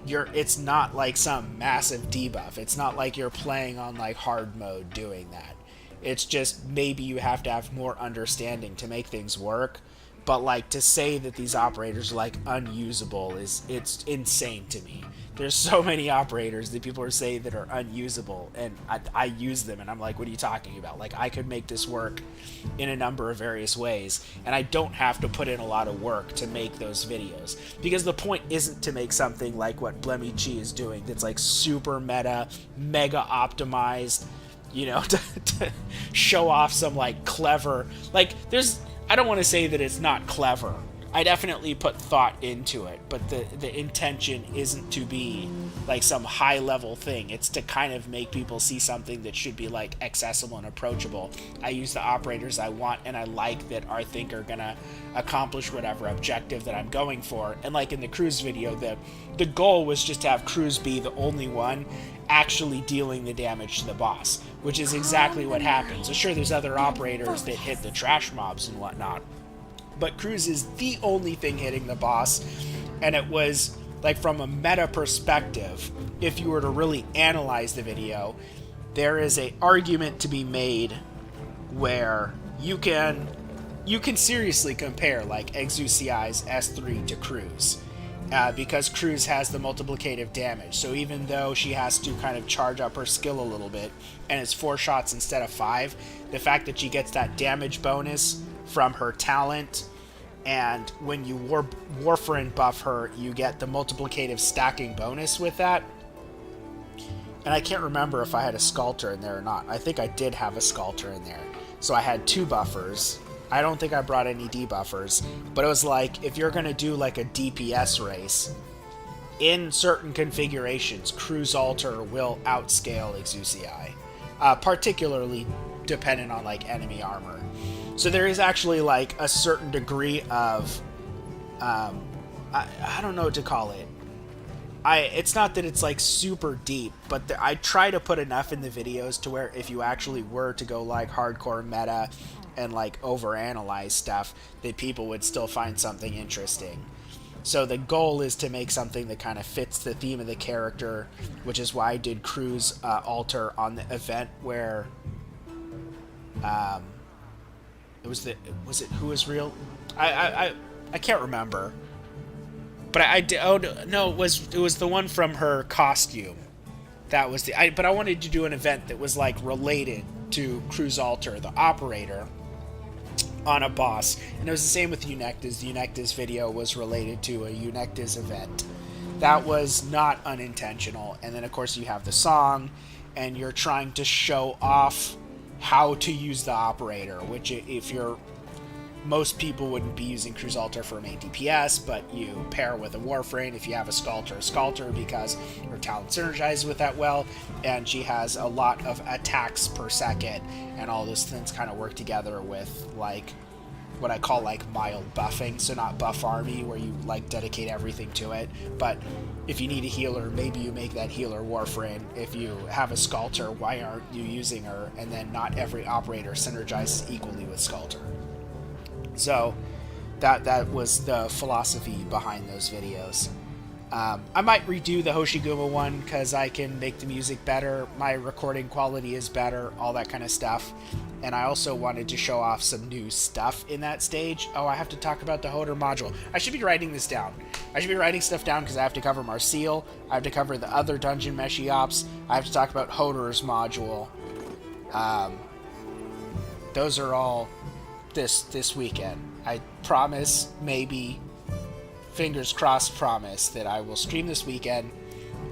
it's not like some massive debuff. It's not like you're playing on like hard mode doing that. It's just maybe you have to have more understanding to make things work. But like to say that these operators are like unusable it's insane to me. There's so many operators that people are saying that are unusable, and I use them, and I'm like, what are you talking about? Like, I could make this work in a number of various ways, and I don't have to put in a lot of work to make those videos. Because the point isn't to make something like what Blemmy is doing that's like super meta, mega optimized, to show off some like clever, I don't want to say that it's not clever. I definitely put thought into it, but the intention isn't to be like some high level thing. It's to kind of make people see something that should be like accessible and approachable. I use the operators I want and I like that I think are gonna accomplish whatever objective that I'm going for. And like in the Cruise video, the goal was just to have Cruise be the only one actually dealing the damage to the boss, which is exactly what happens. So sure, there's other operators that hit the trash mobs and whatnot, but Cruise is the only thing hitting the boss. And it was like, from a meta perspective, if you were to really analyze the video, there is a argument to be made where you can seriously compare like Exuciai's S3 to Cruise, because Cruise has the multiplicative damage. So even though she has to kind of charge up her skill a little bit and it's 4 shots instead of 5, the fact that she gets that damage bonus from her talent, and when you Warfarin buff her, you get the multiplicative stacking bonus with that. And I can't remember if I had a Sculptor in there or not. I think I did have a Sculptor in there. So I had 2 buffers. I don't think I brought any debuffers, but it was like, if you're going to do like a DPS race, in certain configurations, Cruise Alter will outscale Exuciai, particularly dependent on like enemy armor. So there is actually like a certain degree of, I don't know what to call it. It's not that it's like super deep, but I try to put enough in the videos to where if you actually were to go like hardcore meta and like overanalyze stuff, that people would still find something interesting. So the goal is to make something that kind of fits the theme of the character, which is why I did Cruise Alter on the event where was it Who Is Real? I can't remember. But it was the one from her costume. That was but I wanted to do an event that was like related to Cruise Alter, the operator, on a boss. And it was the same with Arknights. The Arknights video was related to a Arknights event. That was not unintentional. And then of course you have the song, and you're trying to show off how to use the operator, which most people wouldn't be using Cruise Alter for main DPS, but you pair with a Warframe if you have a Sculptor, because her talent synergizes with that well, and she has a lot of attacks per second, and all those things kind of work together with like what I call like mild buffing, so not buff army where you like dedicate everything to it, but if you need a healer, maybe you make that healer Warframe. If you have a Sculptor, why aren't you using her? And then not every operator synergizes equally with Sculptor. So that was the philosophy behind those videos. I might redo the Hoshiguma one because I can make the music better, my recording quality is better, all that kind of stuff. And I also wanted to show off some new stuff in that stage. Oh, I have to talk about the Hodor module. I should be writing this down. I should be writing stuff down because I have to cover Marseille, I have to cover the other Dungeon Meshi ops, I have to talk about Hodor's module. Those are all this weekend. I promise, maybe, fingers crossed promise, that I will stream this weekend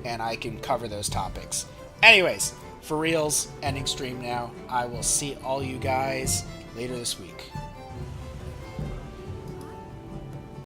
and I can cover those topics. Anyways, for reals, ending stream now. I will see all you guys later this week.